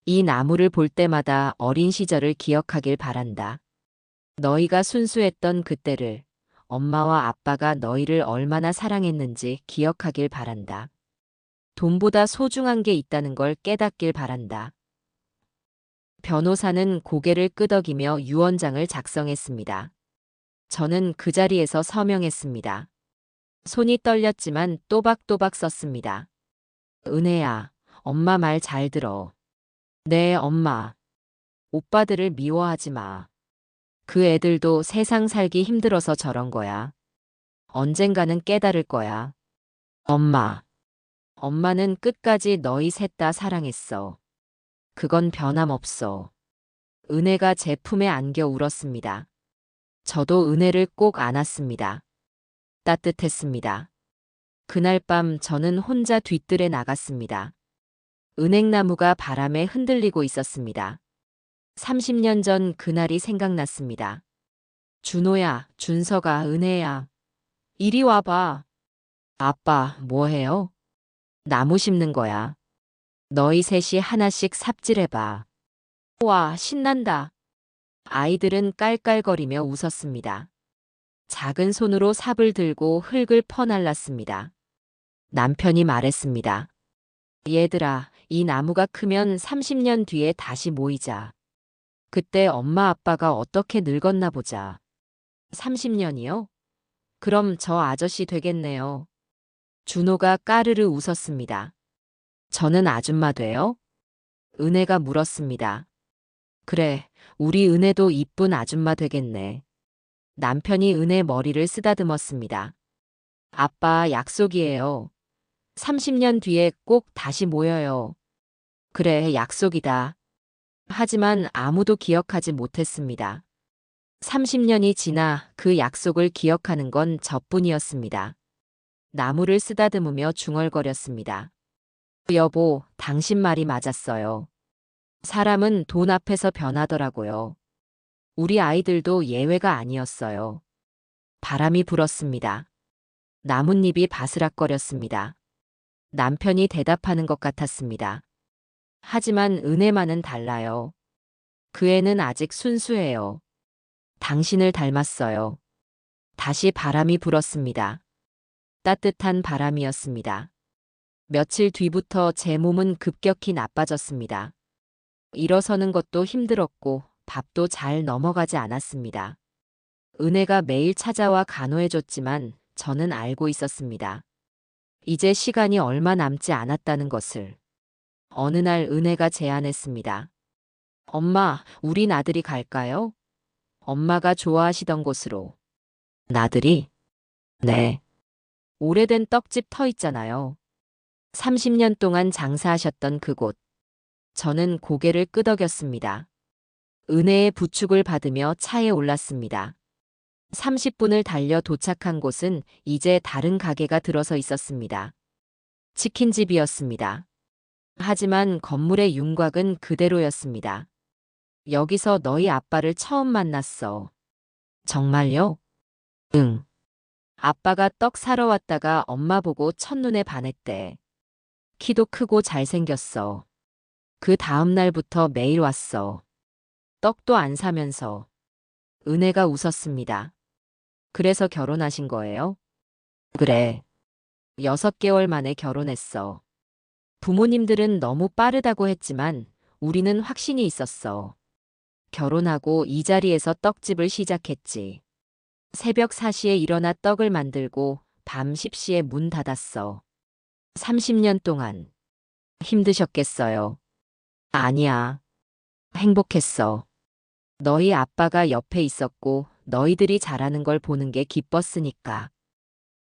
[SPEAKER 1] 이 나무를 볼 때마다 어린 시절을 기억하길 바란다. 너희가 순수했던 그때를, 엄마와 아빠가 너희를 얼마나 사랑했는지 기억하길 바란다. 돈보다 소중한 게 있다는 걸 깨닫길 바란다. 변호사는 고개를 끄덕이며 유언장을 작성했습니다. 저는 그 자리에서 서명했습니다. 손이 떨렸지만 또박또박 썼습니다. 은혜야, 엄마 말 잘 들어. 네, 엄마. 오빠들을 미워하지 마. 그 애들도 세상 살기 힘들어서 저런 거야. 언젠가는 깨달을 거야. 엄마. 엄마는 끝까지 너희 셋 다 사랑했어. 그건 변함없어. 은혜가 제 품에 안겨 울었습니다. 저도 은혜를 꼭 안았습니다. 따뜻했습니다. 그날 밤 저는 혼자 뒤뜰에 나갔습니다. 은행나무가 바람에 흔들리고 있었습니다. 30년 전 그날이 생각났습니다. 준호야, 준서가, 은혜야. 이리 와봐. 아빠, 뭐해요? 나무 심는 거야. 너희 셋이 하나씩 삽질해봐. 와, 신난다. 아이들은 깔깔거리며 웃었습니다. 작은 손으로 삽을 들고 흙을 퍼날랐습니다. 남편이 말했습니다. 얘들아, 이 나무가 크면 30년 뒤에 다시 모이자. 그때 엄마 아빠가 어떻게 늙었나 보자. 30년이요? 그럼 저 아저씨 되겠네요. 준호가 까르르 웃었습니다. 저는 아줌마 돼요? 은혜가 물었습니다. 그래, 우리 은혜도 이쁜 아줌마 되겠네. 남편이 은혜 머리를 쓰다듬었습니다. 아빠, 약속이에요. 30년 뒤에 꼭 다시 모여요. 그래, 약속이다. 하지만 아무도 기억하지 못했습니다. 30년이 지나 그 약속을 기억하는 건 저뿐이었습니다. 나무를 쓰다듬으며 중얼거렸습니다. 여보, 당신 말이 맞았어요. 사람은 돈 앞에서 변하더라고요. 우리 아이들도 예외가 아니었어요. 바람이 불었습니다. 나뭇잎이 바스락거렸습니다. 남편이 대답하는 것 같았습니다. 하지만 은혜만은 달라요. 그 애는 아직 순수해요. 당신을 닮았어요. 다시 바람이 불었습니다. 따뜻한 바람이었습니다. 며칠 뒤부터 제 몸은 급격히 나빠졌습니다. 일어서는 것도 힘들었고 밥도 잘 넘어가지 않았습니다. 은혜가 매일 찾아와 간호해줬지만 저는 알고 있었습니다. 이제 시간이 얼마 남지 않았다는 것을. 어느 날 은혜가 제안했습니다. 엄마, 우리 나들이 갈까요? 엄마가 좋아하시던 곳으로. 나들이? 네. 오래된 떡집 터 있잖아요. 30년 동안 장사하셨던 그곳. 저는 고개를 끄덕였습니다. 은혜의 부축을 받으며 차에 올랐습니다. 30분을 달려 도착한 곳은 이제 다른 가게가 들어서 있었습니다. 치킨집이었습니다. 하지만 건물의 윤곽은 그대로였습니다. 여기서 너희 아빠를 처음 만났어. 정말요? 응. 아빠가 떡 사러 왔다가 엄마 보고 첫눈에 반했대. 키도 크고 잘생겼어. 그 다음 날부터 매일 왔어. 떡도 안 사면서. 은혜가 웃었습니다. 그래서 결혼하신 거예요? 그래. 6개월 만에 결혼했어. 부모님들은 너무 빠르다고 했지만 우리는 확신이 있었어. 결혼하고 이 자리에서 떡집을 시작했지. 새벽 4시에 일어나 떡을 만들고 밤 10시에 문 닫았어. 30년 동안. 힘드셨겠어요? 아니야. 행복했어. 너희 아빠가 옆에 있었고 너희들이 잘하는 걸 보는 게 기뻤으니까.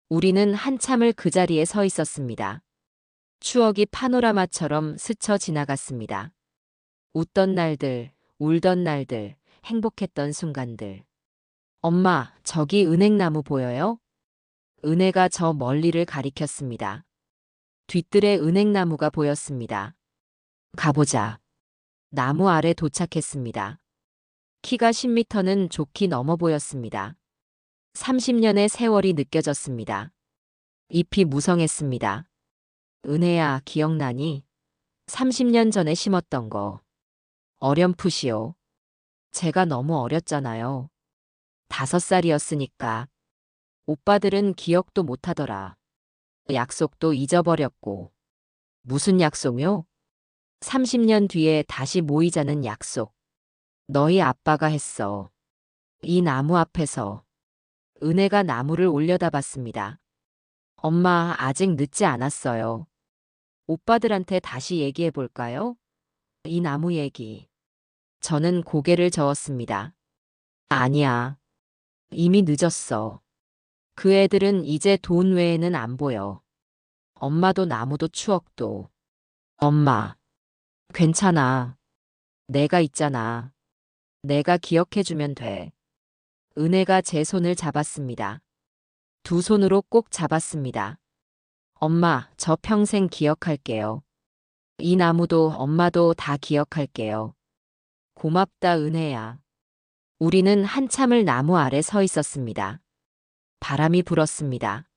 [SPEAKER 1] 우리는 한참을 그 자리에 서 있었습니다. 추억이 파노라마처럼 스쳐 지나갔습니다. 웃던 날들, 울던 날들, 행복했던 순간들. 엄마, 저기 은행나무 보여요? 은혜가 저 멀리를 가리켰습니다. 뒤뜰에 은행나무가 보였습니다. 가보자. 나무 아래 도착했습니다. 키가 10m는 좋게 넘어 보였습니다. 30년의 세월이 느껴졌습니다. 잎이 무성했습니다. 은혜야, 기억나니? 30년 전에 심었던 거. 어렴풋이요. 제가 너무 어렸잖아요. 5살이었으니까. 오빠들은 기억도 못하더라. 약속도 잊어버렸고. 무슨 약속요? 30년 뒤에 다시 모이자는 약속. 너희 아빠가 했어. 이 나무 앞에서. 은혜가 나무를 올려다봤습니다. 엄마, 아직 늦지 않았어요. 오빠들한테 다시 얘기해 볼까요? 이 나무 얘기. 저는 고개를 저었습니다. 아니야. 이미 늦었어. 그 애들은 이제 돈 외에는 안 보여. 엄마도 나무도 추억도. 엄마, 괜찮아. 내가 있잖아. 내가 기억해주면 돼. 은혜가 제 손을 잡았습니다. 두 손으로 꼭 잡았습니다. 엄마, 저 평생 기억할게요. 이 나무도 엄마도 다 기억할게요. 고맙다, 은혜야. 우리는 한참을 나무 아래 서 있었습니다. 바람이 불었습니다.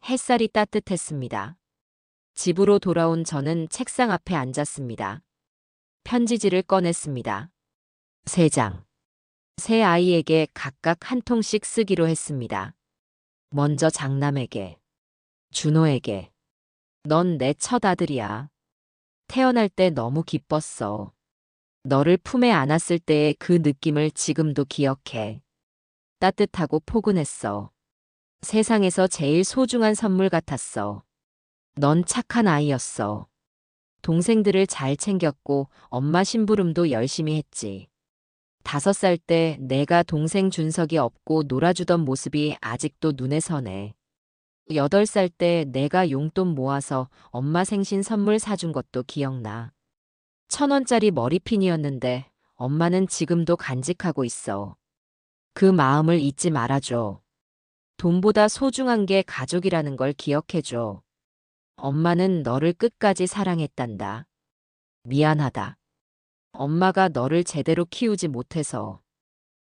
[SPEAKER 1] 햇살이 따뜻했습니다. 집으로 돌아온 저는 책상 앞에 앉았습니다. 편지지를 꺼냈습니다. 3장. 세 아이에게 각각 한 통씩 쓰기로 했습니다. 먼저 장남에게. 준호에게. 넌 내 첫 아들이야. 태어날 때 너무 기뻤어. 너를 품에 안았을 때의 그 느낌을 지금도 기억해. 따뜻하고 포근했어. 세상에서 제일 소중한 선물 같았어. 넌 착한 아이였어. 동생들을 잘 챙겼고 엄마 심부름도 열심히 했지. 5살 때 내가 동생 준석이 업고 놀아주던 모습이 아직도 눈에 선해. 8살 때 내가 용돈 모아서 엄마 생신 선물 사준 것도 기억나. 1,000원짜리 머리핀이었는데 엄마는 지금도 간직하고 있어. 그 마음을 잊지 말아줘. 돈보다 소중한 게 가족이라는 걸 기억해줘. 엄마는 너를 끝까지 사랑했단다. 미안하다. 엄마가 너를 제대로 키우지 못해서.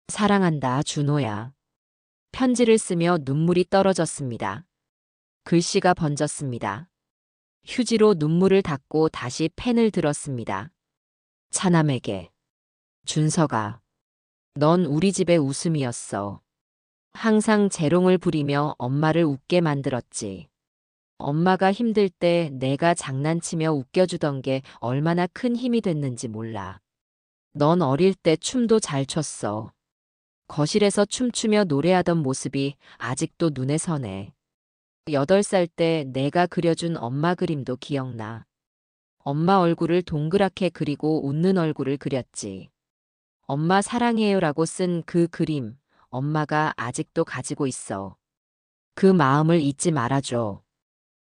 [SPEAKER 1] 사랑한다, 준호야. 편지를 쓰며 눈물이 떨어졌습니다. 글씨가 번졌습니다. 휴지로 눈물을 닦고 다시 펜을 들었습니다. 차남에게. 준석아. 넌 우리 집의 웃음이었어. 항상 재롱을 부리며 엄마를 웃게 만들었지. 엄마가 힘들 때 내가 장난치며 웃겨주던 게 얼마나 큰 힘이 됐는지 몰라. 넌 어릴 때 춤도 잘 췄어. 거실에서 춤추며 노래하던 모습이 아직도 눈에 선해. 8살 때 내가 그려준 엄마 그림도 기억나. 엄마 얼굴을 동그랗게 그리고 웃는 얼굴을 그렸지. 엄마 사랑해요라고 쓴 그 그림, 엄마가 아직도 가지고 있어. 그 마음을 잊지 말아줘.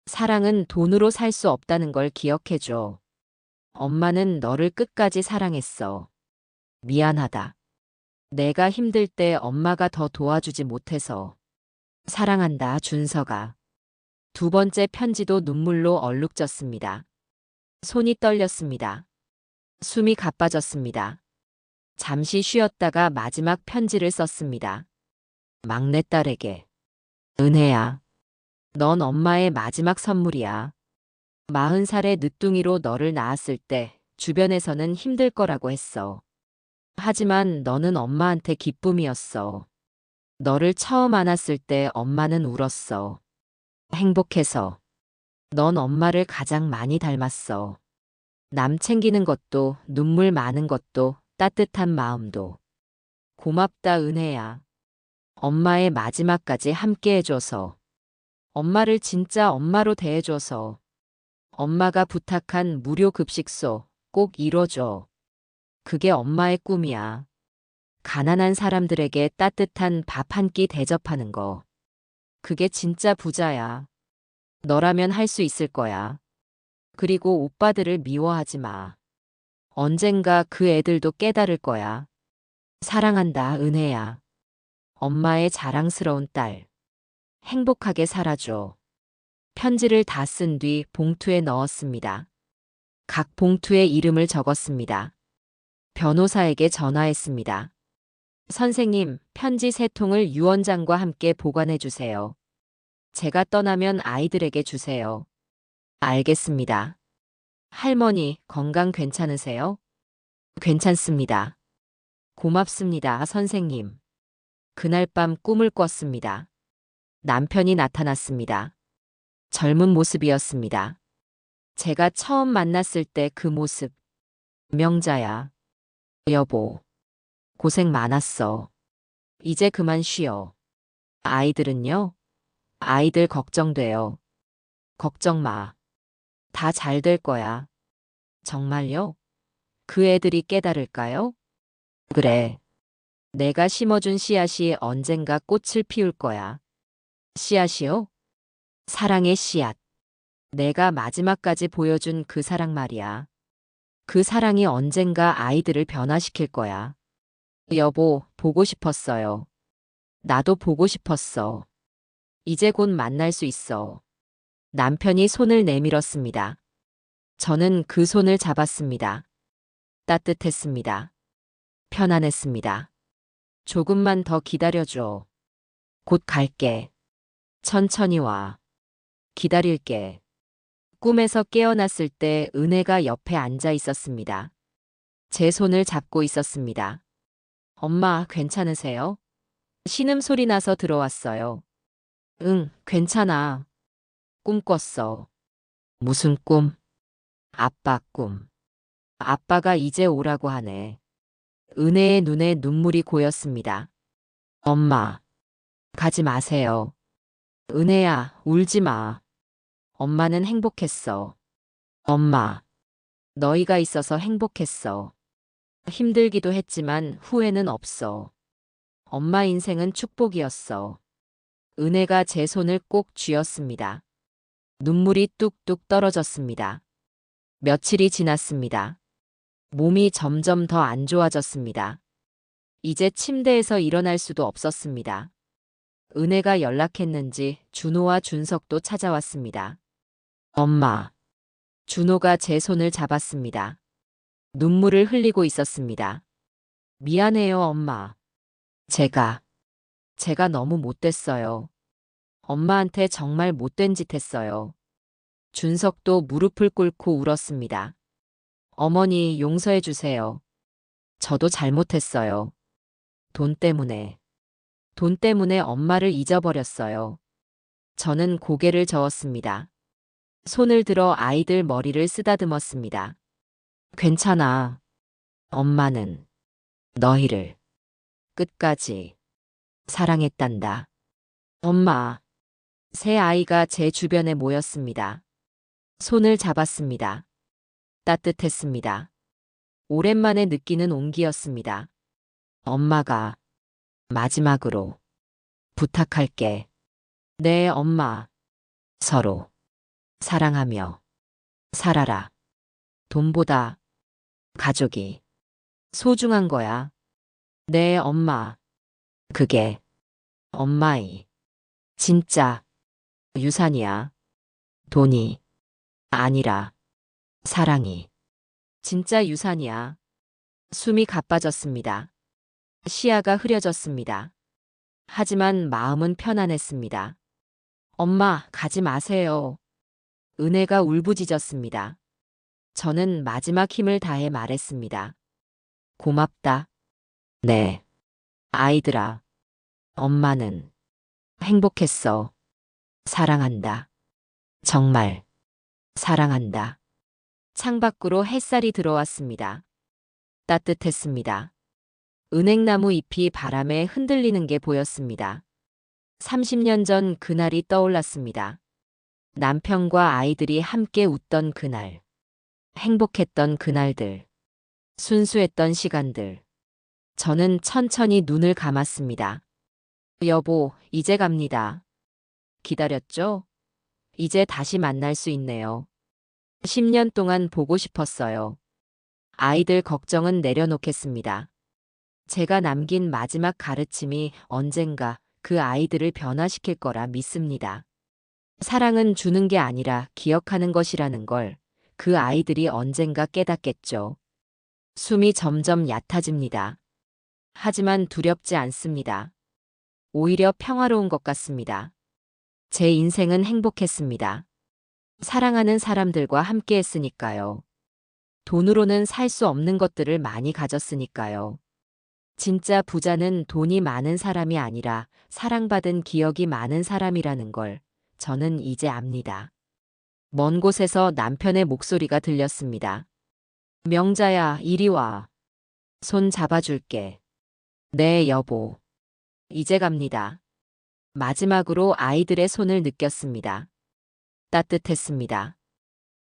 [SPEAKER 1] 사랑은 돈으로 살 수 없다는 걸 기억해줘. 엄마는 너를 끝까지 사랑했어. 미안하다. 내가 힘들 때 엄마가 더 도와주지 못해서. 사랑한다, 준석아. 2번째 편지도 눈물로 얼룩졌습니다. 손이 떨렸습니다. 숨이 가빠졌습니다. 잠시 쉬었다가 마지막 편지를 썼습니다. 막내딸에게. 은혜야, 넌 엄마의 마지막 선물이야. 40살의 늦둥이로 너를 낳았을 때 주변에서는 힘들 거라고 했어. 하지만 너는 엄마한테 기쁨이었어. 너를 처음 안았을 때 엄마는 울었어. 행복해서. 넌 엄마를 가장 많이 닮았어. 남 챙기는 것도, 눈물 많은 것도, 따뜻한 마음도. 고맙다, 은혜야. 엄마의 마지막까지 함께 해줘서. 엄마를 진짜 엄마로 대해줘서. 엄마가 부탁한 무료 급식소 꼭 이뤄줘. 그게 엄마의 꿈이야. 가난한 사람들에게 따뜻한 밥 한 끼 대접하는 거. 그게 진짜 부자야. 너라면 할 수 있을 거야. 그리고 오빠들을 미워하지 마. 언젠가 그 애들도 깨달을 거야. 사랑한다, 은혜야. 엄마의 자랑스러운 딸. 행복하게 살아줘. 편지를 다 쓴 뒤 봉투에 넣었습니다. 각 봉투에 이름을 적었습니다. 변호사에게 전화했습니다. 선생님, 편지 3통을 유언장과 함께 보관해 주세요. 제가 떠나면 아이들에게 주세요. 알겠습니다. 할머니, 건강 괜찮으세요? 괜찮습니다. 고맙습니다, 선생님. 그날 밤 꿈을 꿨습니다. 남편이 나타났습니다. 젊은 모습이었습니다. 제가 처음 만났을 때 그 모습. 명자야. 여보, 고생 많았어. 이제 그만 쉬어. 아이들은요? 아이들 걱정돼요. 걱정 마. 다 잘 될 거야. 정말요? 그 애들이 깨달을까요? 그래. 내가 심어준 씨앗이 언젠가 꽃을 피울 거야. 씨앗이요? 사랑의 씨앗. 내가 마지막까지 보여준 그 사랑 말이야. 그 사랑이 언젠가 아이들을 변화시킬 거야. 여보, 보고 싶었어요. 나도 보고 싶었어. 이제 곧 만날 수 있어. 남편이 손을 내밀었습니다. 저는 그 손을 잡았습니다. 따뜻했습니다. 편안했습니다. 조금만 더 기다려줘. 곧 갈게. 천천히 와. 기다릴게. 꿈에서 깨어났을 때 은혜가 옆에 앉아 있었습니다. 제 손을 잡고 있었습니다. 엄마, 괜찮으세요? 신음소리 나서 들어왔어요. 응, 괜찮아. 꿈 꿨어. 무슨 꿈? 아빠 꿈. 아빠가 이제 오라고 하네. 은혜의 눈에 눈물이 고였습니다. 엄마, 가지 마세요. 은혜야, 울지 마. 엄마는 행복했어. 엄마, 너희가 있어서 행복했어. 힘들기도 했지만 후회는 없어. 엄마 인생은 축복이었어. 은혜가 제 손을 꼭 쥐었습니다. 눈물이 뚝뚝 떨어졌습니다. 며칠이 지났습니다. 몸이 점점 더 안 좋아졌습니다. 이제 침대에서 일어날 수도 없었습니다. 은혜가 연락했는지 준호와 준석도 찾아왔습니다. 엄마. 준호가 제 손을 잡았습니다. 눈물을 흘리고 있었습니다. 미안해요, 엄마. 제가 너무 못됐어요. 엄마한테 정말 못된 짓 했어요. 준석도 무릎을 꿇고 울었습니다. 어머니, 용서해 주세요. 저도 잘못했어요. 돈 때문에. 돈 때문에 엄마를 잊어버렸어요. 저는 고개를 저었습니다. 손을 들어 아이들 머리를 쓰다듬었습니다. 괜찮아. 엄마는 너희를 끝까지 사랑했단다. 엄마. 새 아이가 제 주변에 모였습니다. 손을 잡았습니다. 따뜻했습니다. 오랜만에 느끼는 온기였습니다. 엄마가 마지막으로 부탁할게. 네, 엄마. 서로 사랑하며 살아라. 돈보다 가족이 소중한 거야. 네, 엄마. 그게 엄마의 진짜 유산이야. 돈이 아니라 사랑이 진짜 유산이야. 숨이 가빠졌습니다. 시야가 흐려졌습니다. 하지만 마음은 편안했습니다. 엄마, 가지 마세요. 은혜가 울부짖었습니다. 저는 마지막 힘을 다해 말했습니다. 고맙다. 네. 아이들아, 엄마는 행복했어. 사랑한다. 정말 사랑한다. 창밖으로 햇살이 들어왔습니다. 따뜻했습니다. 은행나무 잎이 바람에 흔들리는 게 보였습니다. 30년 전 그날이 떠올랐습니다. 남편과 아이들이 함께 웃던 그날. 행복했던 그날들. 순수했던 시간들. 저는 천천히 눈을 감았습니다. 여보, 이제 갑니다. 기다렸죠? 이제 다시 만날 수 있네요. 10년 동안 보고 싶었어요. 아이들 걱정은 내려놓겠습니다. 제가 남긴 마지막 가르침이 언젠가 그 아이들을 변화시킬 거라 믿습니다. 사랑은 주는 게 아니라 기억하는 것이라는 걸 그 아이들이 언젠가 깨닫겠죠. 숨이 점점 얕아집니다. 하지만 두렵지 않습니다. 오히려 평화로운 것 같습니다. 제 인생은 행복했습니다. 사랑하는 사람들과 함께 했으니까요. 돈으로는 살 수 없는 것들을 많이 가졌으니까요. 진짜 부자는 돈이 많은 사람이 아니라 사랑받은 기억이 많은 사람이라는 걸 저는 이제 압니다. 먼 곳에서 남편의 목소리가 들렸습니다. 명자야, 이리 와. 손 잡아줄게. 네, 여보. 이제 갑니다. 마지막으로 아이들의 손을 느꼈습니다. 따뜻했습니다.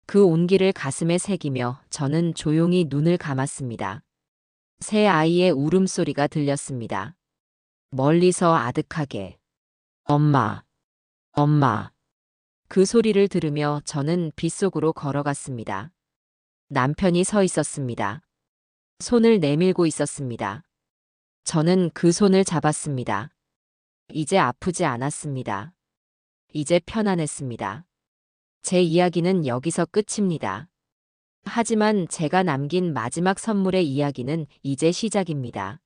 [SPEAKER 1] 그 온기를 가슴에 새기며 저는 조용히 눈을 감았습니다. 새 아이의 울음소리가 들렸습니다. 멀리서 아득하게. 엄마, 엄마. 그 소리를 들으며 저는 빗속으로 걸어갔습니다. 남편이 서 있었습니다. 손을 내밀고 있었습니다. 저는 그 손을 잡았습니다. 이제 아프지 않았습니다. 이제 편안했습니다. 제 이야기는 여기서 끝입니다. 하지만 제가 남긴 마지막 선물의 이야기는 이제 시작입니다.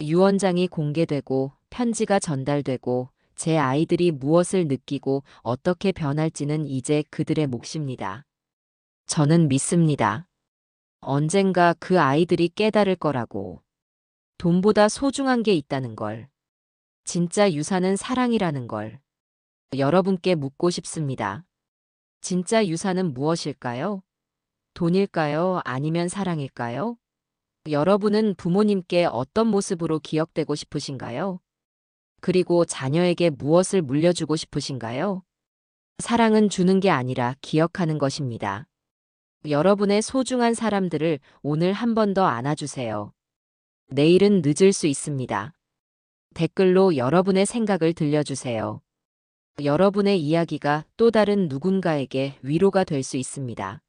[SPEAKER 1] 유언장이 공개되고 편지가 전달되고 제 아이들이 무엇을 느끼고 어떻게 변할지는 이제 그들의 몫입니다. 저는 믿습니다. 언젠가 그 아이들이 깨달을 거라고. 돈보다 소중한 게 있다는 걸. 진짜 유산은 사랑이라는 걸. 여러분께 묻고 싶습니다. 진짜 유산은 무엇일까요? 돈일까요? 아니면 사랑일까요? 여러분은 부모님께 어떤 모습으로 기억되고 싶으신가요? 그리고 자녀에게 무엇을 물려주고 싶으신가요? 사랑은 주는 게 아니라 기억하는 것입니다. 여러분의 소중한 사람들을 오늘 한 번 더 안아주세요. 내일은 늦을 수 있습니다. 댓글로 여러분의 생각을 들려주세요. 여러분의 이야기가 또 다른 누군가에게 위로가 될 수 있습니다.